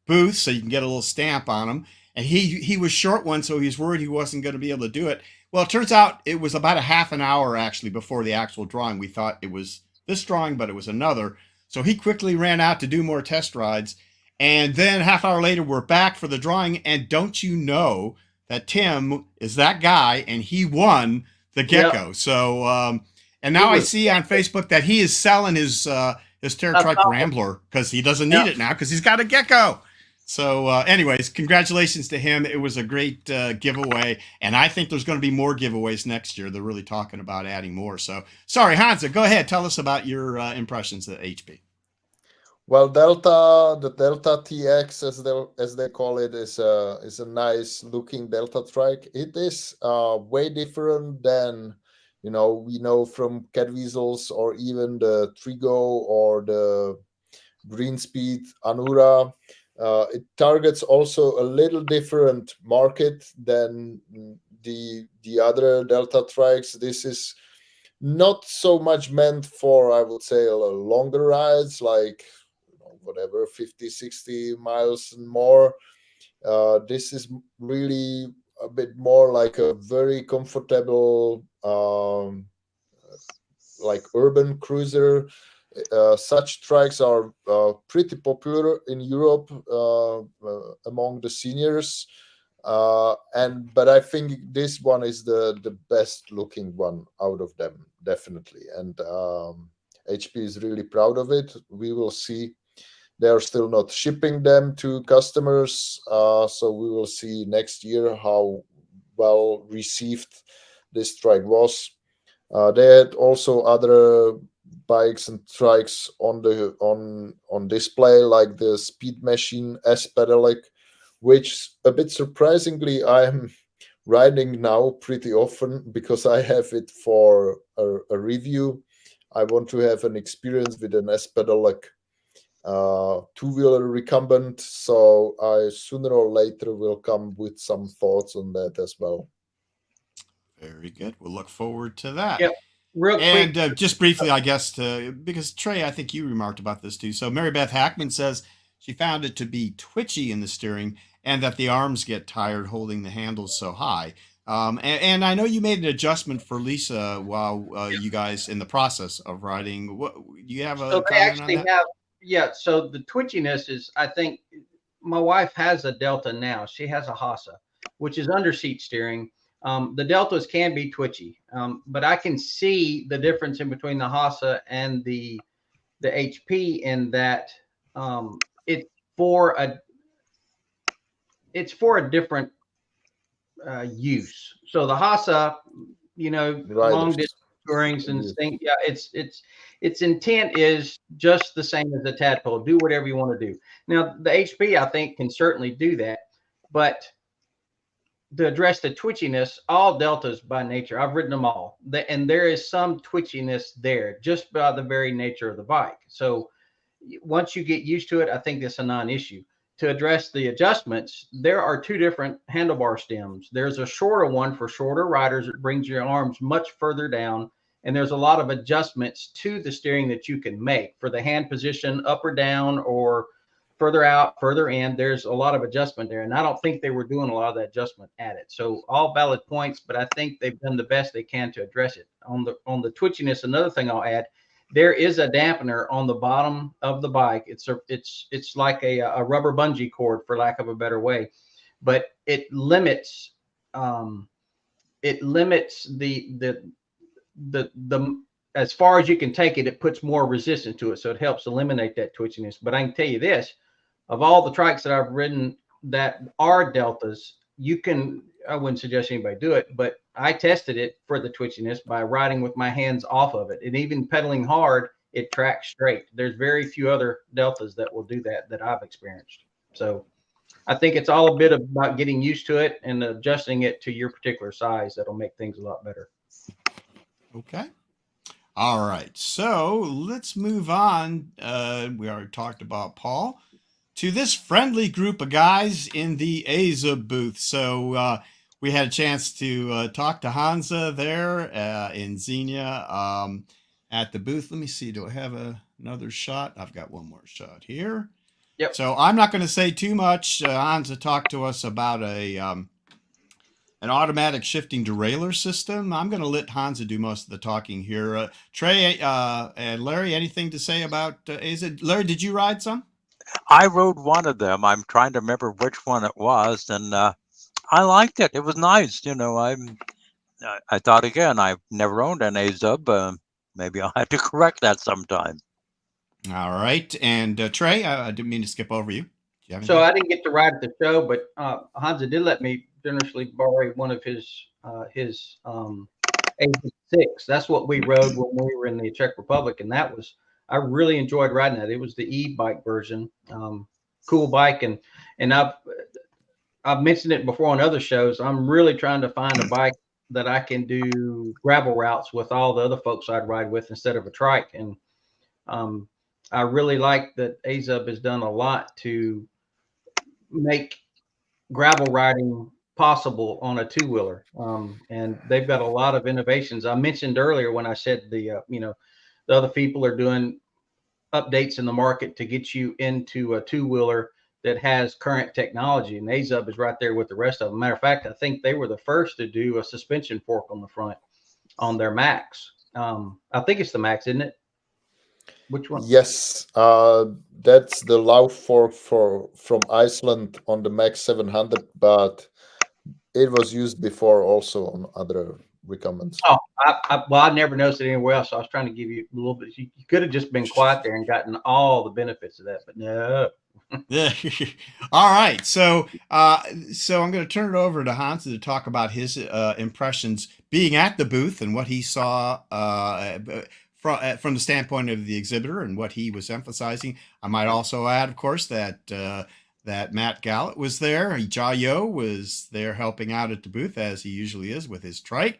booths so you can get a little stamp on them. And he was short one, so he was worried he wasn't going to be able to do it. Well, it turns out it was about a half an hour actually before the actual drawing. We thought it was this drawing, but it was another. So he quickly ran out to do more test rides. And then half hour later, we're back for the drawing. And don't you know that Tim is that guy, and he won the Gecko. Yep. So, and now I see on Facebook that he is selling his TerraTrike Rambler because he doesn't need it now because he's got a Gecko. So anyways, congratulations to him. It was a great giveaway, and I think there's going to be more giveaways next year. They're really talking about adding more. So sorry, Honza, go ahead. Tell us about your impressions at HP. Well, the Delta TX, as they call it, is a nice looking Delta trike. It is way different than, you know, we know from Catweasels or even the Trigo or the Greenspeed Anura. It targets also a little different market than the other Delta trikes. This is not so much meant for, I would say, longer rides, like whatever, 50, 60 miles and more. This is really a bit more like a very comfortable, like urban cruiser. Such trikes are pretty popular in Europe among the seniors. But I think this one is the best looking one out of them, definitely. And HP is really proud of it. We will see. They are still not shipping them to customers, so we will see next year how well received this trike was. They had also other bikes and trikes on display, like the Speed Machine S Pedelec, which a bit surprisingly I'm riding now pretty often because I have it for a review. I want to have an experience with an S Pedelec two-wheeler recumbent, so I sooner or later will come with some thoughts on that as well. Very good. We'll look forward to that. Yep. Real quick. And just briefly, I guess, because Trey, I think you remarked about this too. So Mary Beth Hackman says she found it to be twitchy in the steering and that the arms get tired holding the handles so high. And I know you made an adjustment for Lisa while you guys in the process of riding. What do you have a So they comment on actually that? have, yeah. So the twitchiness is, I think, my wife has a Delta now. She has a Hasa, which is under seat steering. The Deltas can be twitchy, but I can see the difference in between the Hasa and the HP in that it's for a different use. So the Hasa, long Riders. distance tourings and Yes. things, yeah, its intent is just the same as the Tadpole. Do whatever you want to do. Now the HP, I think, can certainly do that, but to address the twitchiness, all Deltas by nature, I've ridden them all, and there is some twitchiness there just by the very nature of the bike. So once you get used to it, I think that's a non-issue. To address the adjustments, there are two different handlebar stems. There's a shorter one for shorter riders. It brings your arms much further down. And there's a lot of adjustments to the steering that you can make for the hand position, up or down, or further out, further in. There's a lot of adjustment there. And I don't think they were doing a lot of that adjustment at it. So all valid points, but I think they've done the best they can to address it. On the twitchiness, another thing I'll add, there is a dampener on the bottom of the bike. It's like a rubber bungee cord, for lack of a better way, but it limits the as far as you can take it. It puts more resistance to it, so it helps eliminate that twitchiness. But I can tell you this: of all the trikes that I've ridden that are Deltas, I wouldn't suggest anybody do it, but I tested it for the twitchiness by riding with my hands off of it, and even pedaling hard, it tracks straight. There's very few other Deltas that will do that I've experienced. So I think it's all a bit about getting used to it and adjusting it to your particular size. That'll make things a lot better. Okay. All right. So let's move on. We already talked about Paul, to this friendly group of guys in the Aza booth. So we had a chance to talk to Honza there in Xenia at the booth. Let me see. Do I have another shot? I've got one more shot here. Yep. So I'm not going to say too much. Honza talked to us about an automatic shifting derailleur system. I'm going to let Honza do most of the talking here. Trey and Larry, anything to say about Aza? Larry, did you ride some? I rode one of them. I'm trying to remember which one it was, and I liked it. It was nice. I thought, again, I've never owned an Aza. Maybe I'll have to correct that sometime. All right. And Trey, I didn't mean to skip over you. So I didn't get to ride at the show, but Honza did let me generously borrow one of his A6. That's what we rode when we were in the Czech Republic, and I really enjoyed riding that. It was the e-bike version. Cool bike, and I've mentioned it before on other shows. I'm really trying to find a bike that I can do gravel routes with all the other folks I'd ride with instead of a trike. And I really like that Azub has done a lot to make gravel riding possible on a two-wheeler. And they've got a lot of innovations. I mentioned earlier when I said the other people are doing updates in the market to get you into a two-wheeler that has current technology, and Azub is right there with the rest of them. Matter of fact, I think they were the first to do a suspension fork on the front on their Max. I think it's the Max, isn't it? Which one? Yes, that's the Lauf fork from Iceland on the Max 700, but it was used before also on other recumbents. Oh, I never noticed it anywhere else. So I was trying to give you a little bit. You could have just been quiet there and gotten all the benefits of that, but no. Yeah. All right. So I'm going to turn it over to Honza to talk about his impressions being at the booth and what he saw from the standpoint of the exhibitor and what he was emphasizing. I might also add, of course, that Matt Gallett was there. Jayo was there helping out at the booth, as he usually is with his trike.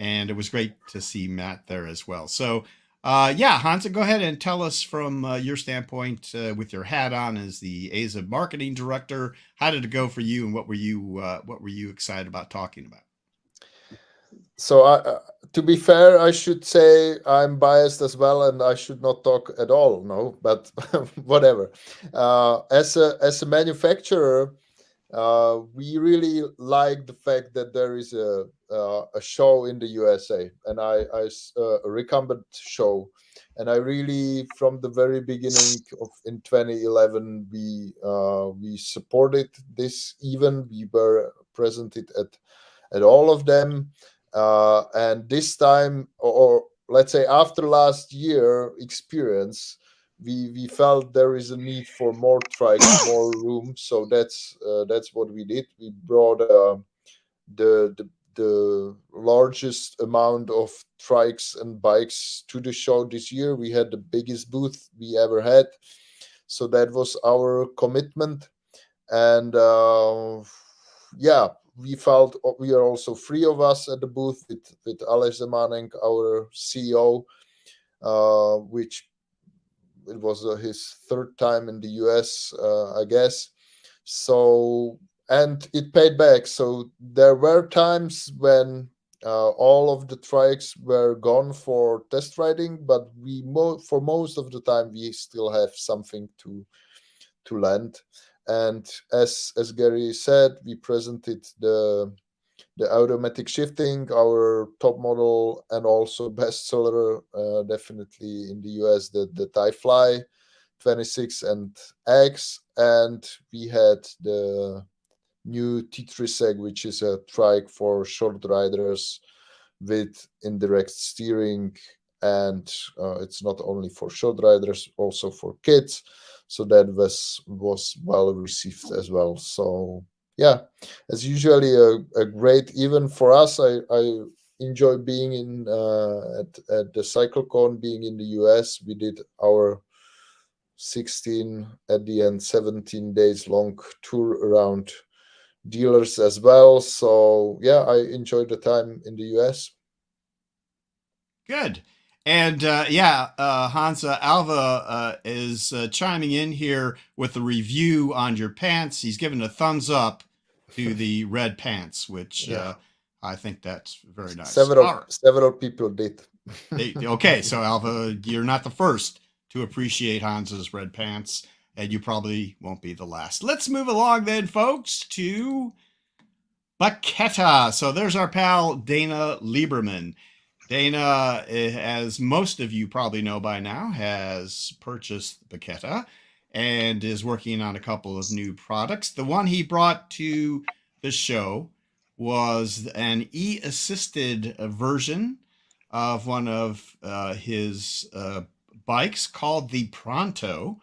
And it was great to see Matt there as well. So, Honza, go ahead and tell us from your standpoint with your hat on as the Aza marketing director. How did it go for you, and what were you excited about talking about? So, to be fair, I should say I'm biased as well, and I should not talk at all. No, but whatever. As a manufacturer, we really like the fact that there is a show in the USA, and a recumbent show, and I really, from the very beginning of in 2011, we supported this. Even we were presented at all of them, and this time, or let's say after last year experience, we felt there is a need for more trikes, more room. So that's what we did. We brought the largest amount of trikes and bikes to the show this year. We had the biggest booth we ever had, so that was our commitment. And yeah, we felt we are also three of us at the booth with Alex Zemanek, our CEO, which it was his third time in the US, I guess. So, and it paid back. So there were times when all of the trikes were gone for test riding, but for most of the time we still have something to land. And as Gary said, we presented the automatic shifting, our top model, and also bestseller, definitely in the US, the TIE Fly 26 and X. And we had the new T3seg, which is a trike for short riders with indirect steering. And it's not only for short riders, also for kids. So that was well received as well. So yeah, it's usually a great event for us. I enjoy being in at the CycleCon, being in the US. We did our 16, at the end 17 days long tour around dealers as well. So yeah, I enjoyed the time in the US. Good. And yeah, Honza Alva is chiming in here with a review on your pants. He's given a thumbs up to the red pants, which I think that's very nice. Several people did. Okay, so Alva, you're not the first to appreciate Hansa's red pants, and you probably won't be the last. Let's move along then, folks, to Biketta. So there's our pal Dana Lieberman. Dana, as most of you probably know by now, has purchased Biketta and is working on a couple of new products. The one he brought to the show was an e-assisted version of one of his bikes called the Pronto,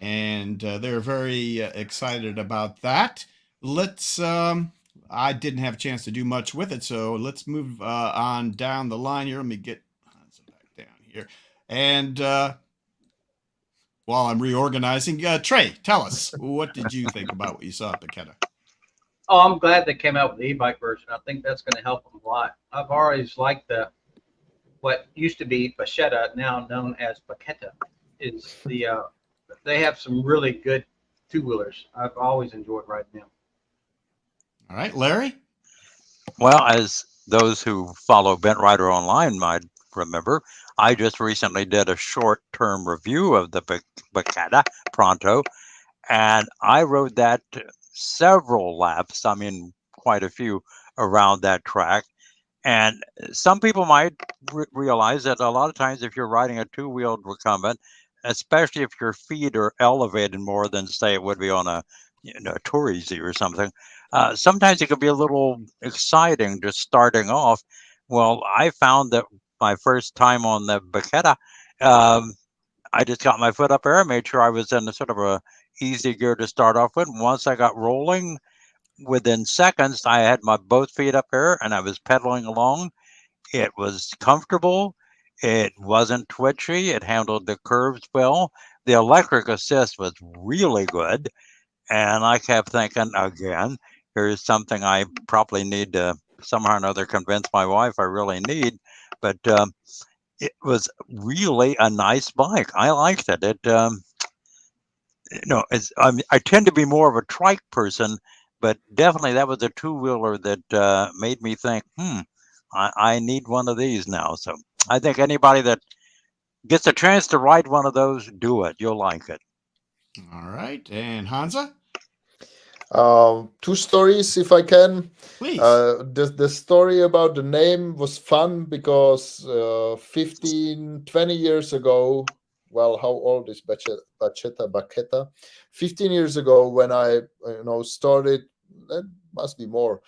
and they're very excited about that. Let's I didn't have a chance to do much with it, so let's move on down the line here. Let me get back down here. And while I'm reorganizing, Trey, tell us, what did you think about what you saw at Biketta? Oh, I'm glad they came out with the e-bike version. I think that's going to help them a lot. I've always liked what used to be Biketta, now known as Biketta. Is they have some really good two-wheelers. I've always enjoyed riding them. All right, Larry? Well, as those who follow Bent Rider Online might remember, I just recently did a short-term review of the Biketta Pronto, and I rode that several laps, I mean, quite a few, around that track. And some people might realize that a lot of times if you're riding a two-wheeled recumbent, especially if your feet are elevated more than, say, it would be on a Tour Easy or something, sometimes it can be a little exciting just starting off. Well, I found that my first time on the Biketta, I just got my foot up there, made sure I was in a sort of a easy gear to start off with. Once I got rolling, within seconds, I had my both feet up there and I was pedaling along. It was comfortable. It wasn't twitchy. It handled the curves well. The electric assist was really good. And I kept thinking, again, here's something I probably need to somehow or another convince my wife I really need. But it was really a nice bike. I liked it. I tend to be more of a trike person, but definitely that was a two-wheeler that made me think, I need one of these now. So I think anybody that gets a chance to ride one of those, do it. You'll like it. All right. And Honza? Two stories, if I can. Please. The story about the name was fun because 15, 20 years ago, well, how old is Bacchetta? 15 years ago, when I started, that must be more,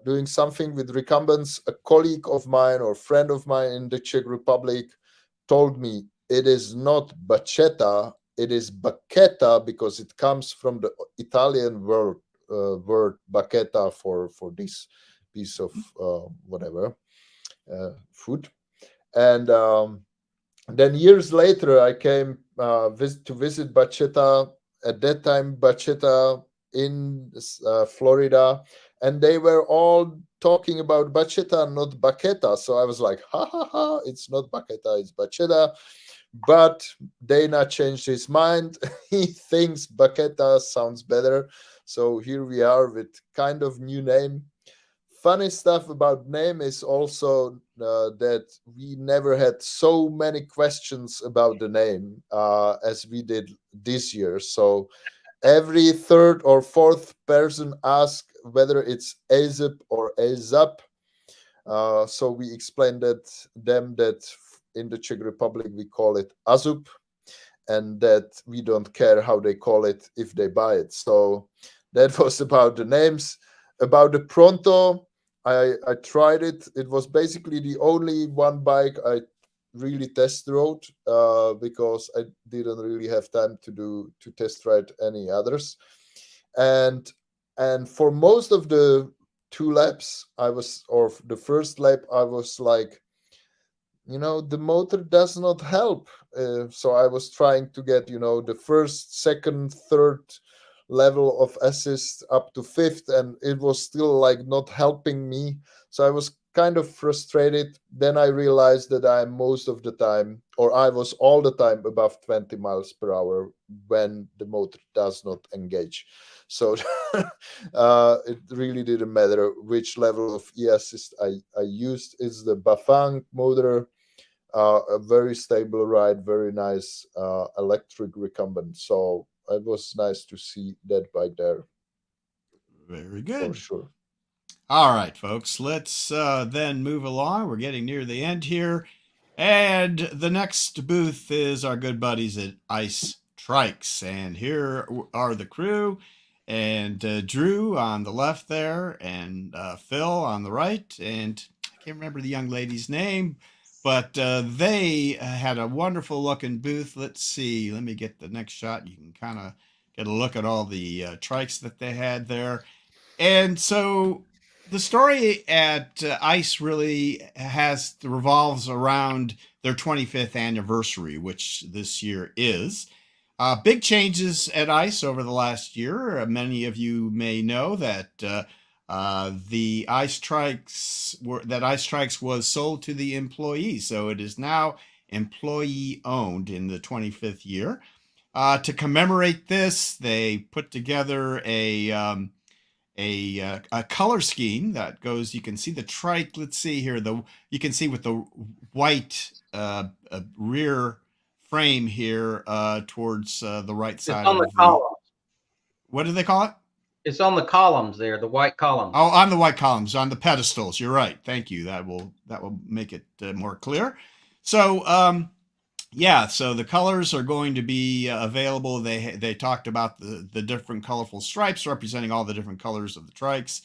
doing something with recumbents, a colleague of mine or friend of mine in the Czech Republic told me it is not Bacchetta, it is bacchetta, because it comes from the Italian word bacchetta for this piece of whatever food. And then years later, I came to visit Bacchetta. At that time, Bacchetta in Florida, and they were all talking about Bacchetta, not Bacchetta. So I was like, ha ha ha! It's not Bacchetta, it's Bacchetta. But Dana changed his mind. He thinks Bacchetta sounds better. So here we are with kind of new name. Funny stuff about name is also that we never had so many questions about the name as we did this year. So every third or fourth person asked whether it's Azip or Azap. So we explained that in the Czech Republic we call it Azup, and that we don't care how they call it if they buy it. So that was about the names. About the Pronto, I tried it. It was basically the only one bike I really test rode because I didn't really have time to test ride any others. And for most of the 2 laps, or the first lap, I was like, the motor does not help. So I was trying to get, the first, second, third level of assist up to fifth, and it was still like not helping me. So I was kind of frustrated. Then I realized that I was all the time above 20 miles per hour when the motor does not engage. So it really didn't matter which level of e-assist I used. It's the Bafang motor, a very stable ride, very nice electric recumbent. So it was nice to see that bike there. Very good. For sure. All right, folks, let's then move along. We're getting near the end here. And the next booth is our good buddies at Ice Trikes. And here are the crew, and Drew on the left there, and Phil on the right. And I can't remember the young lady's name, but they had a wonderful looking booth. Let's see. Let me get the next shot. You can kind of get a look at all the trikes that they had there. And so the story at ICE really revolves around their 25th anniversary, which this year is. Big changes at ICE over the last year. Many of you may know that the Ice Trikes was sold to the employees, so it is now employee owned in the 25th year. To commemorate this, they put together a color scheme that goes. You can see the trike. Let's see here. You can see with the white rear frame here towards the right side. It's on the columns. What do they call it? It's on the columns there, the white columns. Oh, on the white columns, on the pedestals. You're right. Thank you. That will make it more clear. So yeah, so the colors are going to be available. They talked about the different colorful stripes representing all the different colors of the trikes.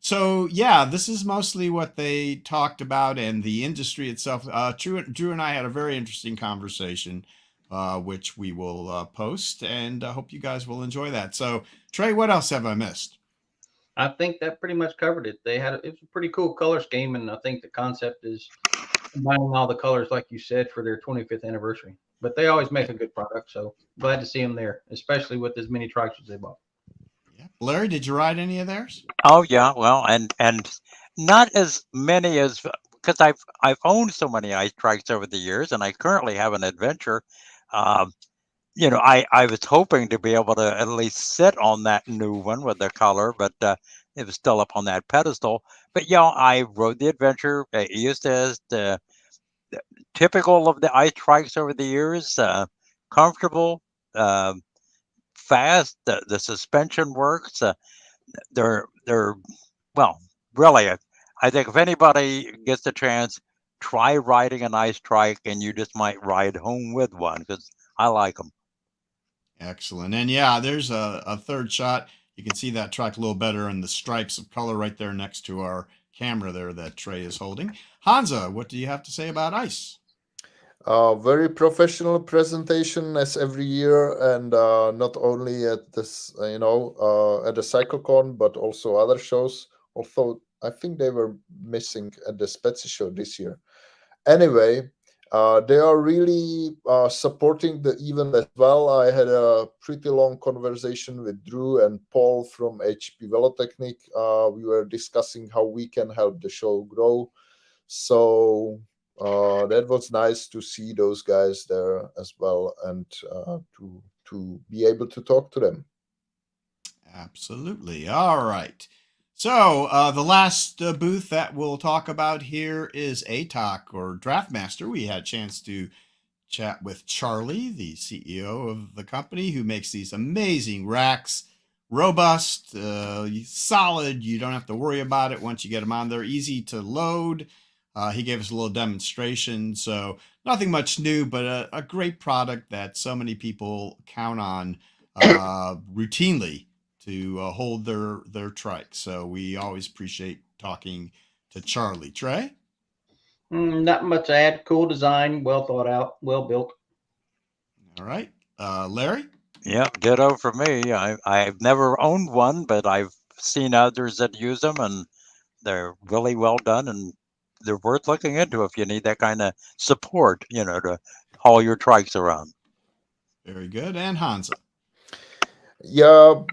So yeah, this is mostly what they talked about, and the industry itself. Drew and I had a very interesting conversation, which we will post, and I hope you guys will enjoy that. So Trey, what else have I missed? I think that pretty much covered it. It was a pretty cool color scheme, and I think the concept is combining all the colors, like you said, for their 25th anniversary. But they always make a good product, so glad to see them there, especially with as many trikes as they bought. Yeah. Larry, did you ride any of theirs? Oh yeah, well, and not as many as, because I've owned so many ice trikes over the years, and I currently have an adventure. I was hoping to be able to at least sit on that new one with the color, but it was still up on that pedestal. But yeah, I rode the adventure. It used as the typical of the ice trikes over the years, comfortable, fast. The suspension works. They're well, really. I think if anybody gets the chance, try riding a nice trike, and you just might ride home with one because I like them. Excellent. And yeah, there's a third shot. You can see that trike a little better and the stripes of color right there next to our camera there that Trey is holding. Honza, what do you have to say about ice? Very professional presentation as every year, and not only at this, at the CycleCon, but also other shows. Although I think they were missing at the Spezi show this year. Anyway, they are really supporting the event as well. I had a pretty long conversation with Drew and Paul from HP Velotechnik. We were discussing how we can help the show grow. So that was nice to see those guys there as well, and to be able to talk to them. Absolutely. All right. So the last booth that we'll talk about here is ATOC, or Draftmaster. We had a chance to chat with Charlie, the CEO of the company, who makes these amazing racks. Robust, solid. You don't have to worry about it once you get them on there. Easy to load. He gave us a little demonstration, so nothing much new, but a great product that so many people count on routinely to hold their trike. So we always appreciate talking to Charlie. Trey? Not much to add. Cool design, well thought out, well built. All right. Larry? Yeah, ditto for me. I've never owned one, but I've seen others that use them, and they're really well done, and they're worth looking into if you need that kind of support, to haul your trikes around. Very good. And Honza? Yeah,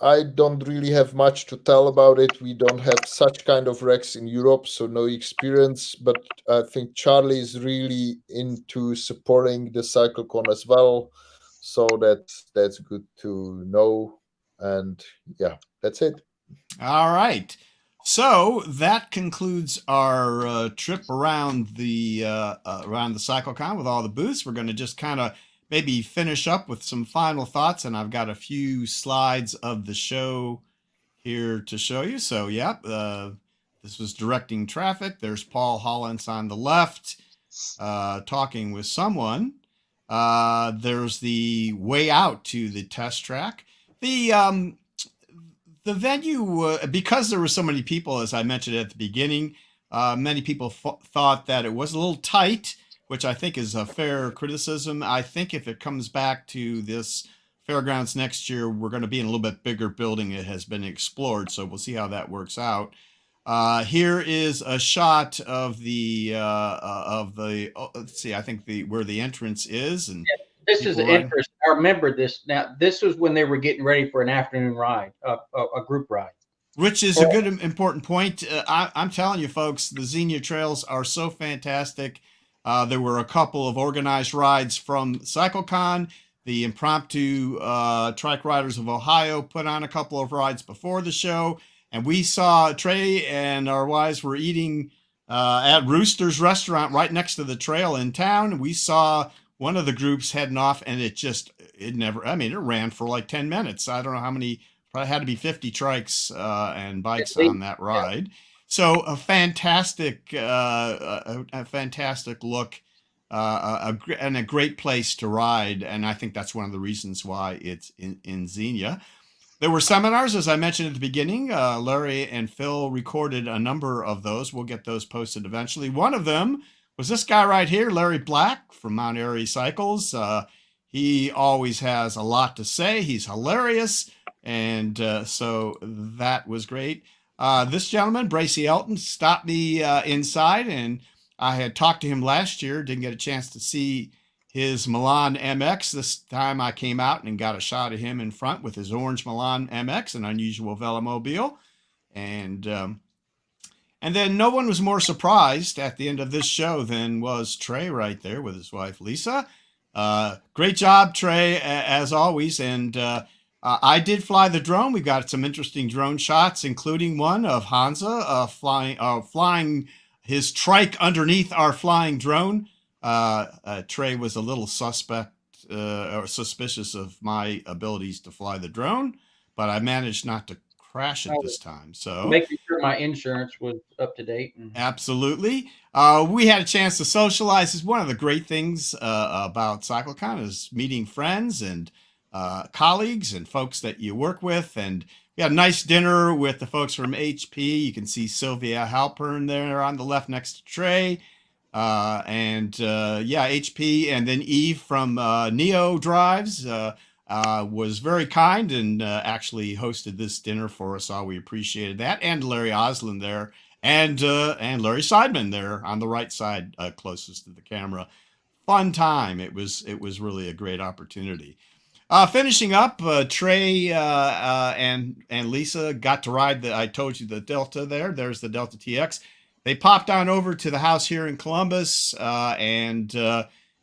I don't really have much to tell about it. We don't have such kind of racks in Europe, so no experience. But I think Charlie is really into supporting the CycleCon as well, so that's good to know. And yeah, that's it. All right. So that concludes our trip around the CycleCon with all the booths. We're going to just kind of maybe finish up with some final thoughts, and I've got a few slides of the show here to show you. So, this was directing traffic. There's Paul Hollins on the left, talking with someone. There's the way out to the test track. The venue, because there were so many people, as I mentioned at the beginning, many people thought that it was a little tight, which I think is a fair criticism. I think if it comes back to this fairgrounds next year, we're going to be in a little bit bigger building. It has been explored, so we'll see how that works out. Here is a shot of let's see, I think where the entrance is, and this is the entrance. I remember this. Now, this was when they were getting ready for an afternoon ride, a group ride. Which is a good, important point. I'm telling you, folks, the Xenia trails are so fantastic. There were a couple of organized rides from CycleCon. The Impromptu Trike Riders of Ohio put on a couple of rides before the show. And we saw Trey and our wives were eating at Rooster's restaurant right next to the trail in town. We saw one of the groups heading off, and it ran for like 10 minutes. I don't know how many, probably had to be 50 trikes and bikes on that ride. So a fantastic look, and a great place to ride. And I think that's one of the reasons why it's in Xenia. There were seminars, as I mentioned at the beginning. Larry and Phil recorded a number of those. We'll get those posted eventually. One of them was this guy right here, Larry Black from Mount Airy Cycles. He always has a lot to say. He's hilarious. And so that was great. This gentleman, Bracy Elton, stopped me inside, and I had talked to him last year, didn't get a chance to see his Milan MX. This time I came out and got a shot of him in front with his orange Milan MX, an unusual velomobile. And then no one was more surprised at the end of this show than was Trey right there with his wife, Lisa. Great job, Trey, as always. And I did fly the drone. We got some interesting drone shots, including one of Honza flying his trike underneath our flying drone. Trey was a little suspect or suspicious of my abilities to fly the drone, but I managed not to crash it this time. So making sure my insurance was up to date. absolutely. We had a chance to socialize. This is one of the great things about CycleCon is meeting friends and colleagues and folks that you work with. And we had a nice dinner with the folks from HP. You can see Sylvia Halpern there on the left next to Trey. HP, and then Eve from Neo Drives was very kind and actually hosted this dinner for us all. We appreciated that, and Larry Oslin there, and Larry Seidman there on the right side, closest to the camera. Fun time. It was really a great opportunity. Finishing up, Trey and Lisa got to ride I told you the Delta there. There's the Delta TX. They popped on over to the house here in Columbus, and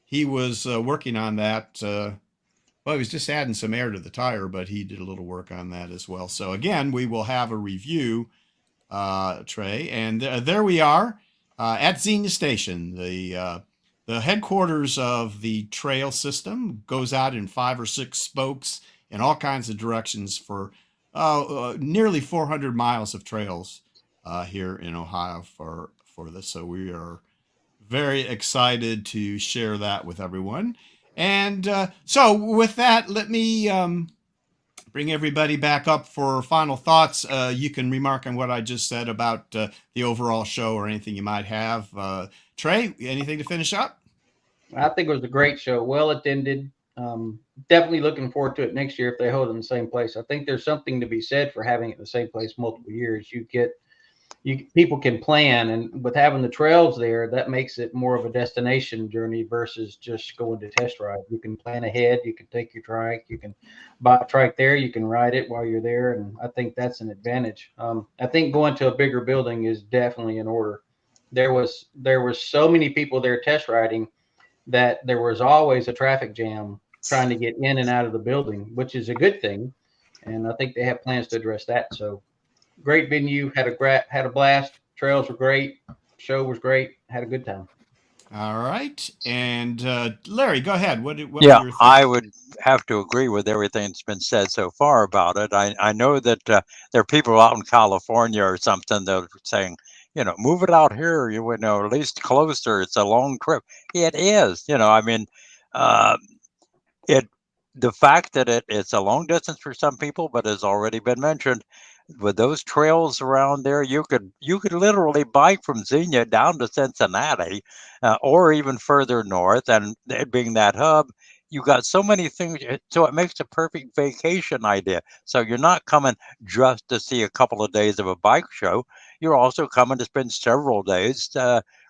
he was working on that. Well, he was just adding some air to the tire, but he did a little work on that as well. So again, we will have a review, Trey, and there we are at Xenia Station. The headquarters of the trail system goes out in 5 or 6 spokes in all kinds of directions for nearly 400 miles of trails here in Ohio for this. So we are very excited to share that with everyone. And so with that, let me bring everybody back up for final thoughts. You can remark on what I just said about the overall show or anything you might have. Trey, anything to finish up? I think it was a great show, well attended. Definitely looking forward to it next year if they hold it in the same place. I think there's something to be said for having it in the same place multiple years. People can plan, and with having the trails there, that makes it more of a destination journey versus just going to test ride. You can plan ahead. You can take your trike. You can buy a trike there. You can ride it while you're there, and I think that's an advantage. I think going to a bigger building is definitely in order. There was so many people there test riding that there was always a traffic jam trying to get in and out of the building, which is a good thing, and I think they have plans to address that. So. Great venue, had a blast. Trails were great. Show was great. Had a good time. All right, and Larry, go ahead. What Yeah, were your I would have to agree with everything that's been said so far about it. I know that there are people out in California or something that are saying, move it out here. At least closer. It's a long trip. It is. I mean, the fact that it's a long distance for some people, but has already been mentioned. With those trails around there, you could literally bike from Xenia down to Cincinnati, or even further north. And it being that hub, you got so many things. So it makes a perfect vacation idea. So you're not coming just to see a couple of days of a bike show. You're also coming to spend several days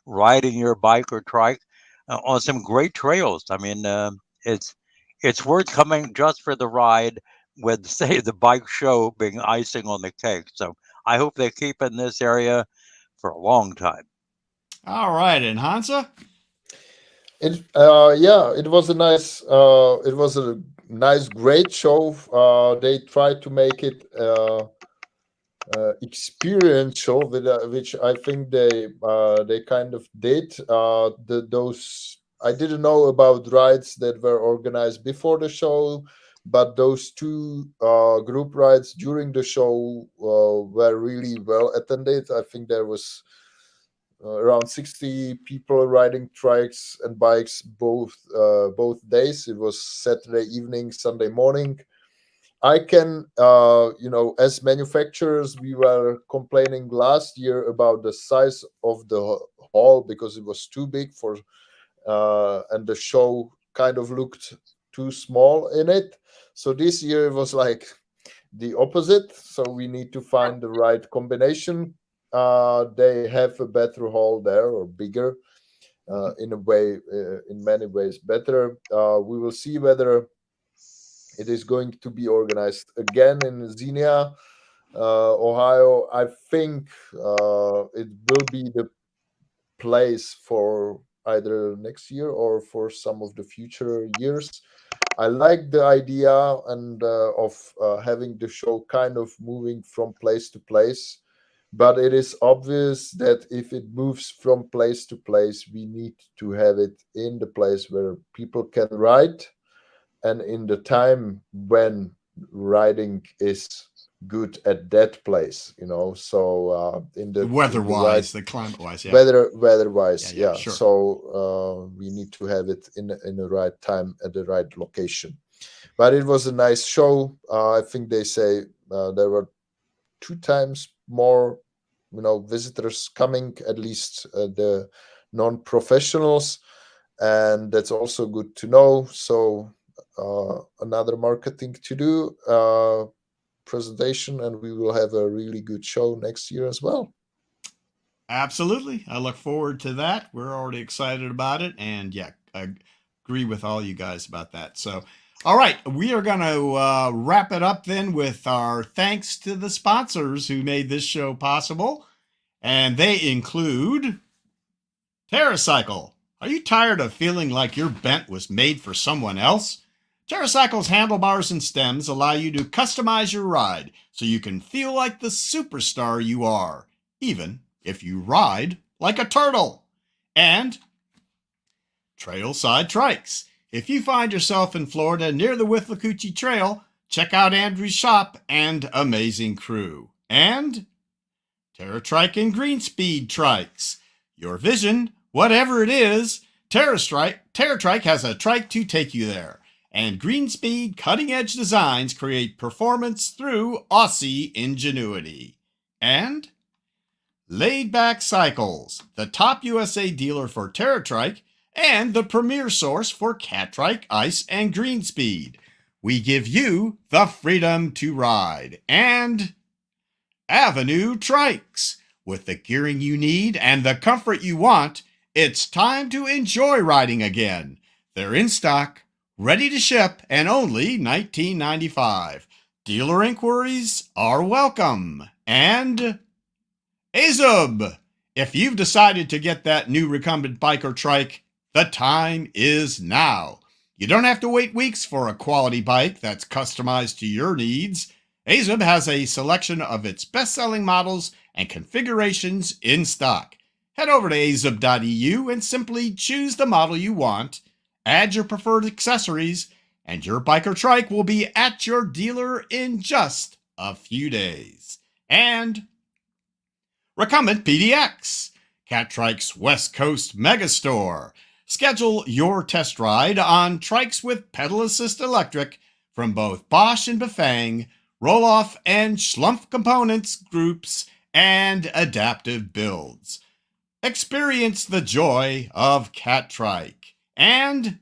riding your bike or trike on some great trails. I mean, it's worth coming just for the ride, with, say, the bike show being icing on the cake. So I hope they keep in this area for a long time. All right, and Honza? It was a nice, great show. They tried to make it experience show, which I think they kind of did. Those I didn't know about rides that were organized before the show, but those 2 group rides during the show were really well attended. I think there was around 60 people riding trikes and bikes both days. It was Saturday evening, Sunday morning. I can, as manufacturers, we were complaining last year about the size of the hall because it was too big and the show kind of looked too small in it. So this year it was like the opposite. So we need to find the right combination. They have a better hall there, or bigger, in many ways better. We will see whether it is going to be organized again in Xenia, Ohio. I think it will be the place for either next year or for some of the future years. I like the idea of having the show kind of moving from place to place, but it is obvious that if it moves from place to place, we need to have it in the place where people can ride. and in the time when riding is good at that place, so in the Weather-wise, the climate-wise, yeah. weather-wise, Yeah, yeah. sure. So we need to have it in the right time at the right location. But it was a nice show. I think they say there were 2 times more, visitors coming, at least the non-professionals, and that's also good to know. So another marketing to do, presentation, and we will have a really good show next year as well. Absolutely. I look forward to that. We're already excited about it. And yeah, I agree with all you guys about that. So, all right, we are going to wrap it up then with our thanks to the sponsors who made this show possible. And they include TerraCycle. Are you tired of feeling like your bent was made for someone else? TerraCycle's handlebars and stems allow you to customize your ride so you can feel like the superstar you are, even if you ride like a turtle. And Trailside Trikes. If you find yourself in Florida near the Withlacoochee Trail, check out Andrew's shop and amazing crew. And TerraTrike and Greenspeed Trikes. Your vision, whatever it is, TerraTrike has a trike to take you there. And Greenspeed cutting-edge designs create performance through Aussie ingenuity. And Laidback Cycles, the top USA dealer for TerraTrike and the premier source for Catrike, Ice, and Greenspeed. We give you the freedom to ride. And Avenue Trikes, with the gearing you need and the comfort you want, it's time to enjoy riding again. They're in stock, ready to ship, and only $19.95. Dealer inquiries are welcome. And Azub, if you've decided to get that new recumbent biker trike, the time is now. You don't have to wait weeks for a quality bike that's customized to your needs. Azub has a selection of its best-selling models and configurations in stock. Head over to azub.eu and simply choose the model you want, add your preferred accessories, and your biker trike will be at your dealer in just a few days. And Recumbent PDX, Catrike's West Coast Megastore. Schedule your test ride on trikes with pedal assist electric from both Bosch and Bafang, roll-off and schlumpf components groups, and adaptive builds. Experience the joy of Catrike. And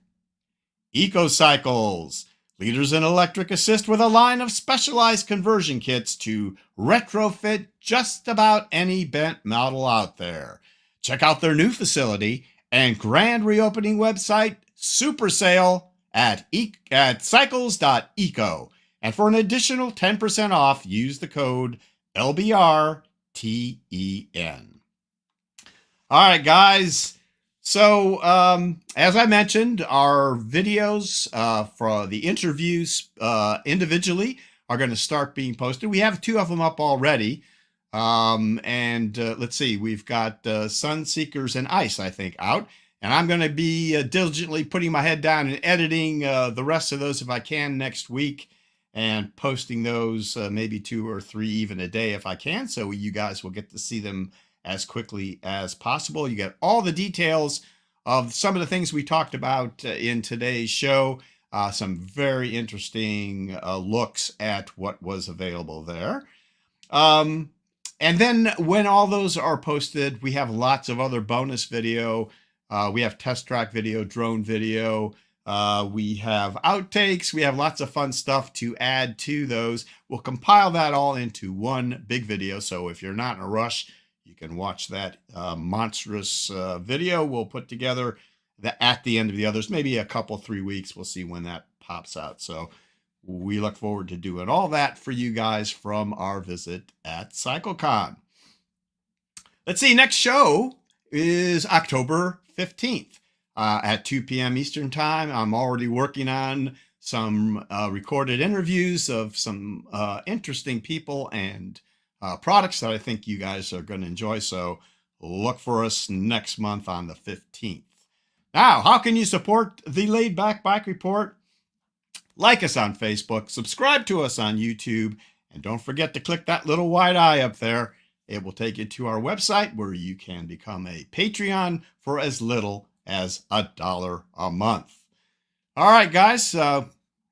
EcoCycles, leaders in electric assist with a line of specialized conversion kits to retrofit just about any bent model out there. Check out their new facility and grand reopening website super sale at cycles.eco. And for an additional 10% off, use the code LBRTEN. All right, guys. So, as I mentioned, our videos for the interviews individually are going to start being posted. We have 2 of them up already. Let's see, we've got Sunseekers and Ice, I think, out. And I'm going to be diligently putting my head down and editing the rest of those if I can next week, and posting those maybe 2 or 3 even a day if I can, so you guys will get to see them as quickly as possible. You get all the details of some of the things we talked about in today's show, some very interesting looks at what was available there. And then when all those are posted, we have lots of other bonus video. We have test track video, drone video. We have outtakes. We have lots of fun stuff to add to those. We'll compile that all into one big video. So if you're not in a rush, you can watch that monstrous video we'll put together at the end of the others, maybe a couple, 3 weeks. We'll see when that pops out. So we look forward to doing all that for you guys from our visit at CycleCon. Let's see, next show is October 15th at 2 p.m. Eastern Time. I'm already working on some recorded interviews of some interesting people and products that I think you guys are going to enjoy. So look for us next month on the 15th. Now, how can you support the Laid Back Bike Report? like us on Facebook, subscribe to us on YouTube, and don't forget to click that little white eye up there. It will take you to our website where you can become a Patreon for as little as $1 a month. All right, guys,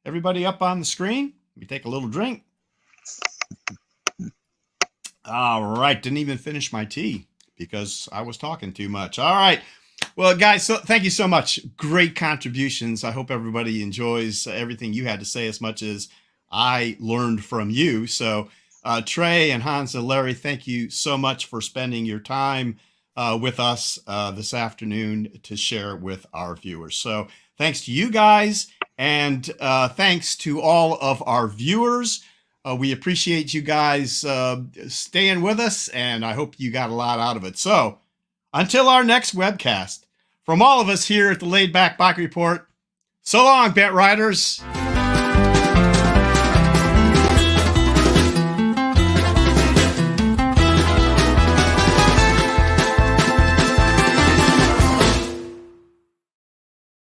everybody up on the screen. Let me take a little drink. All right, didn't even finish my tea because I was talking too much. All right. Well, guys, so thank you so much. Great contributions. I hope everybody enjoys everything you had to say as much as I learned from you. So Trey and Honza, Larry, thank you so much for spending your time with us this afternoon to share with our viewers. So thanks to you guys, and thanks to all of our viewers. We appreciate you guys staying with us, and I hope you got a lot out of it. So until our next webcast, from all of us here at the Laid Back Bike Report, so long, Bet Riders.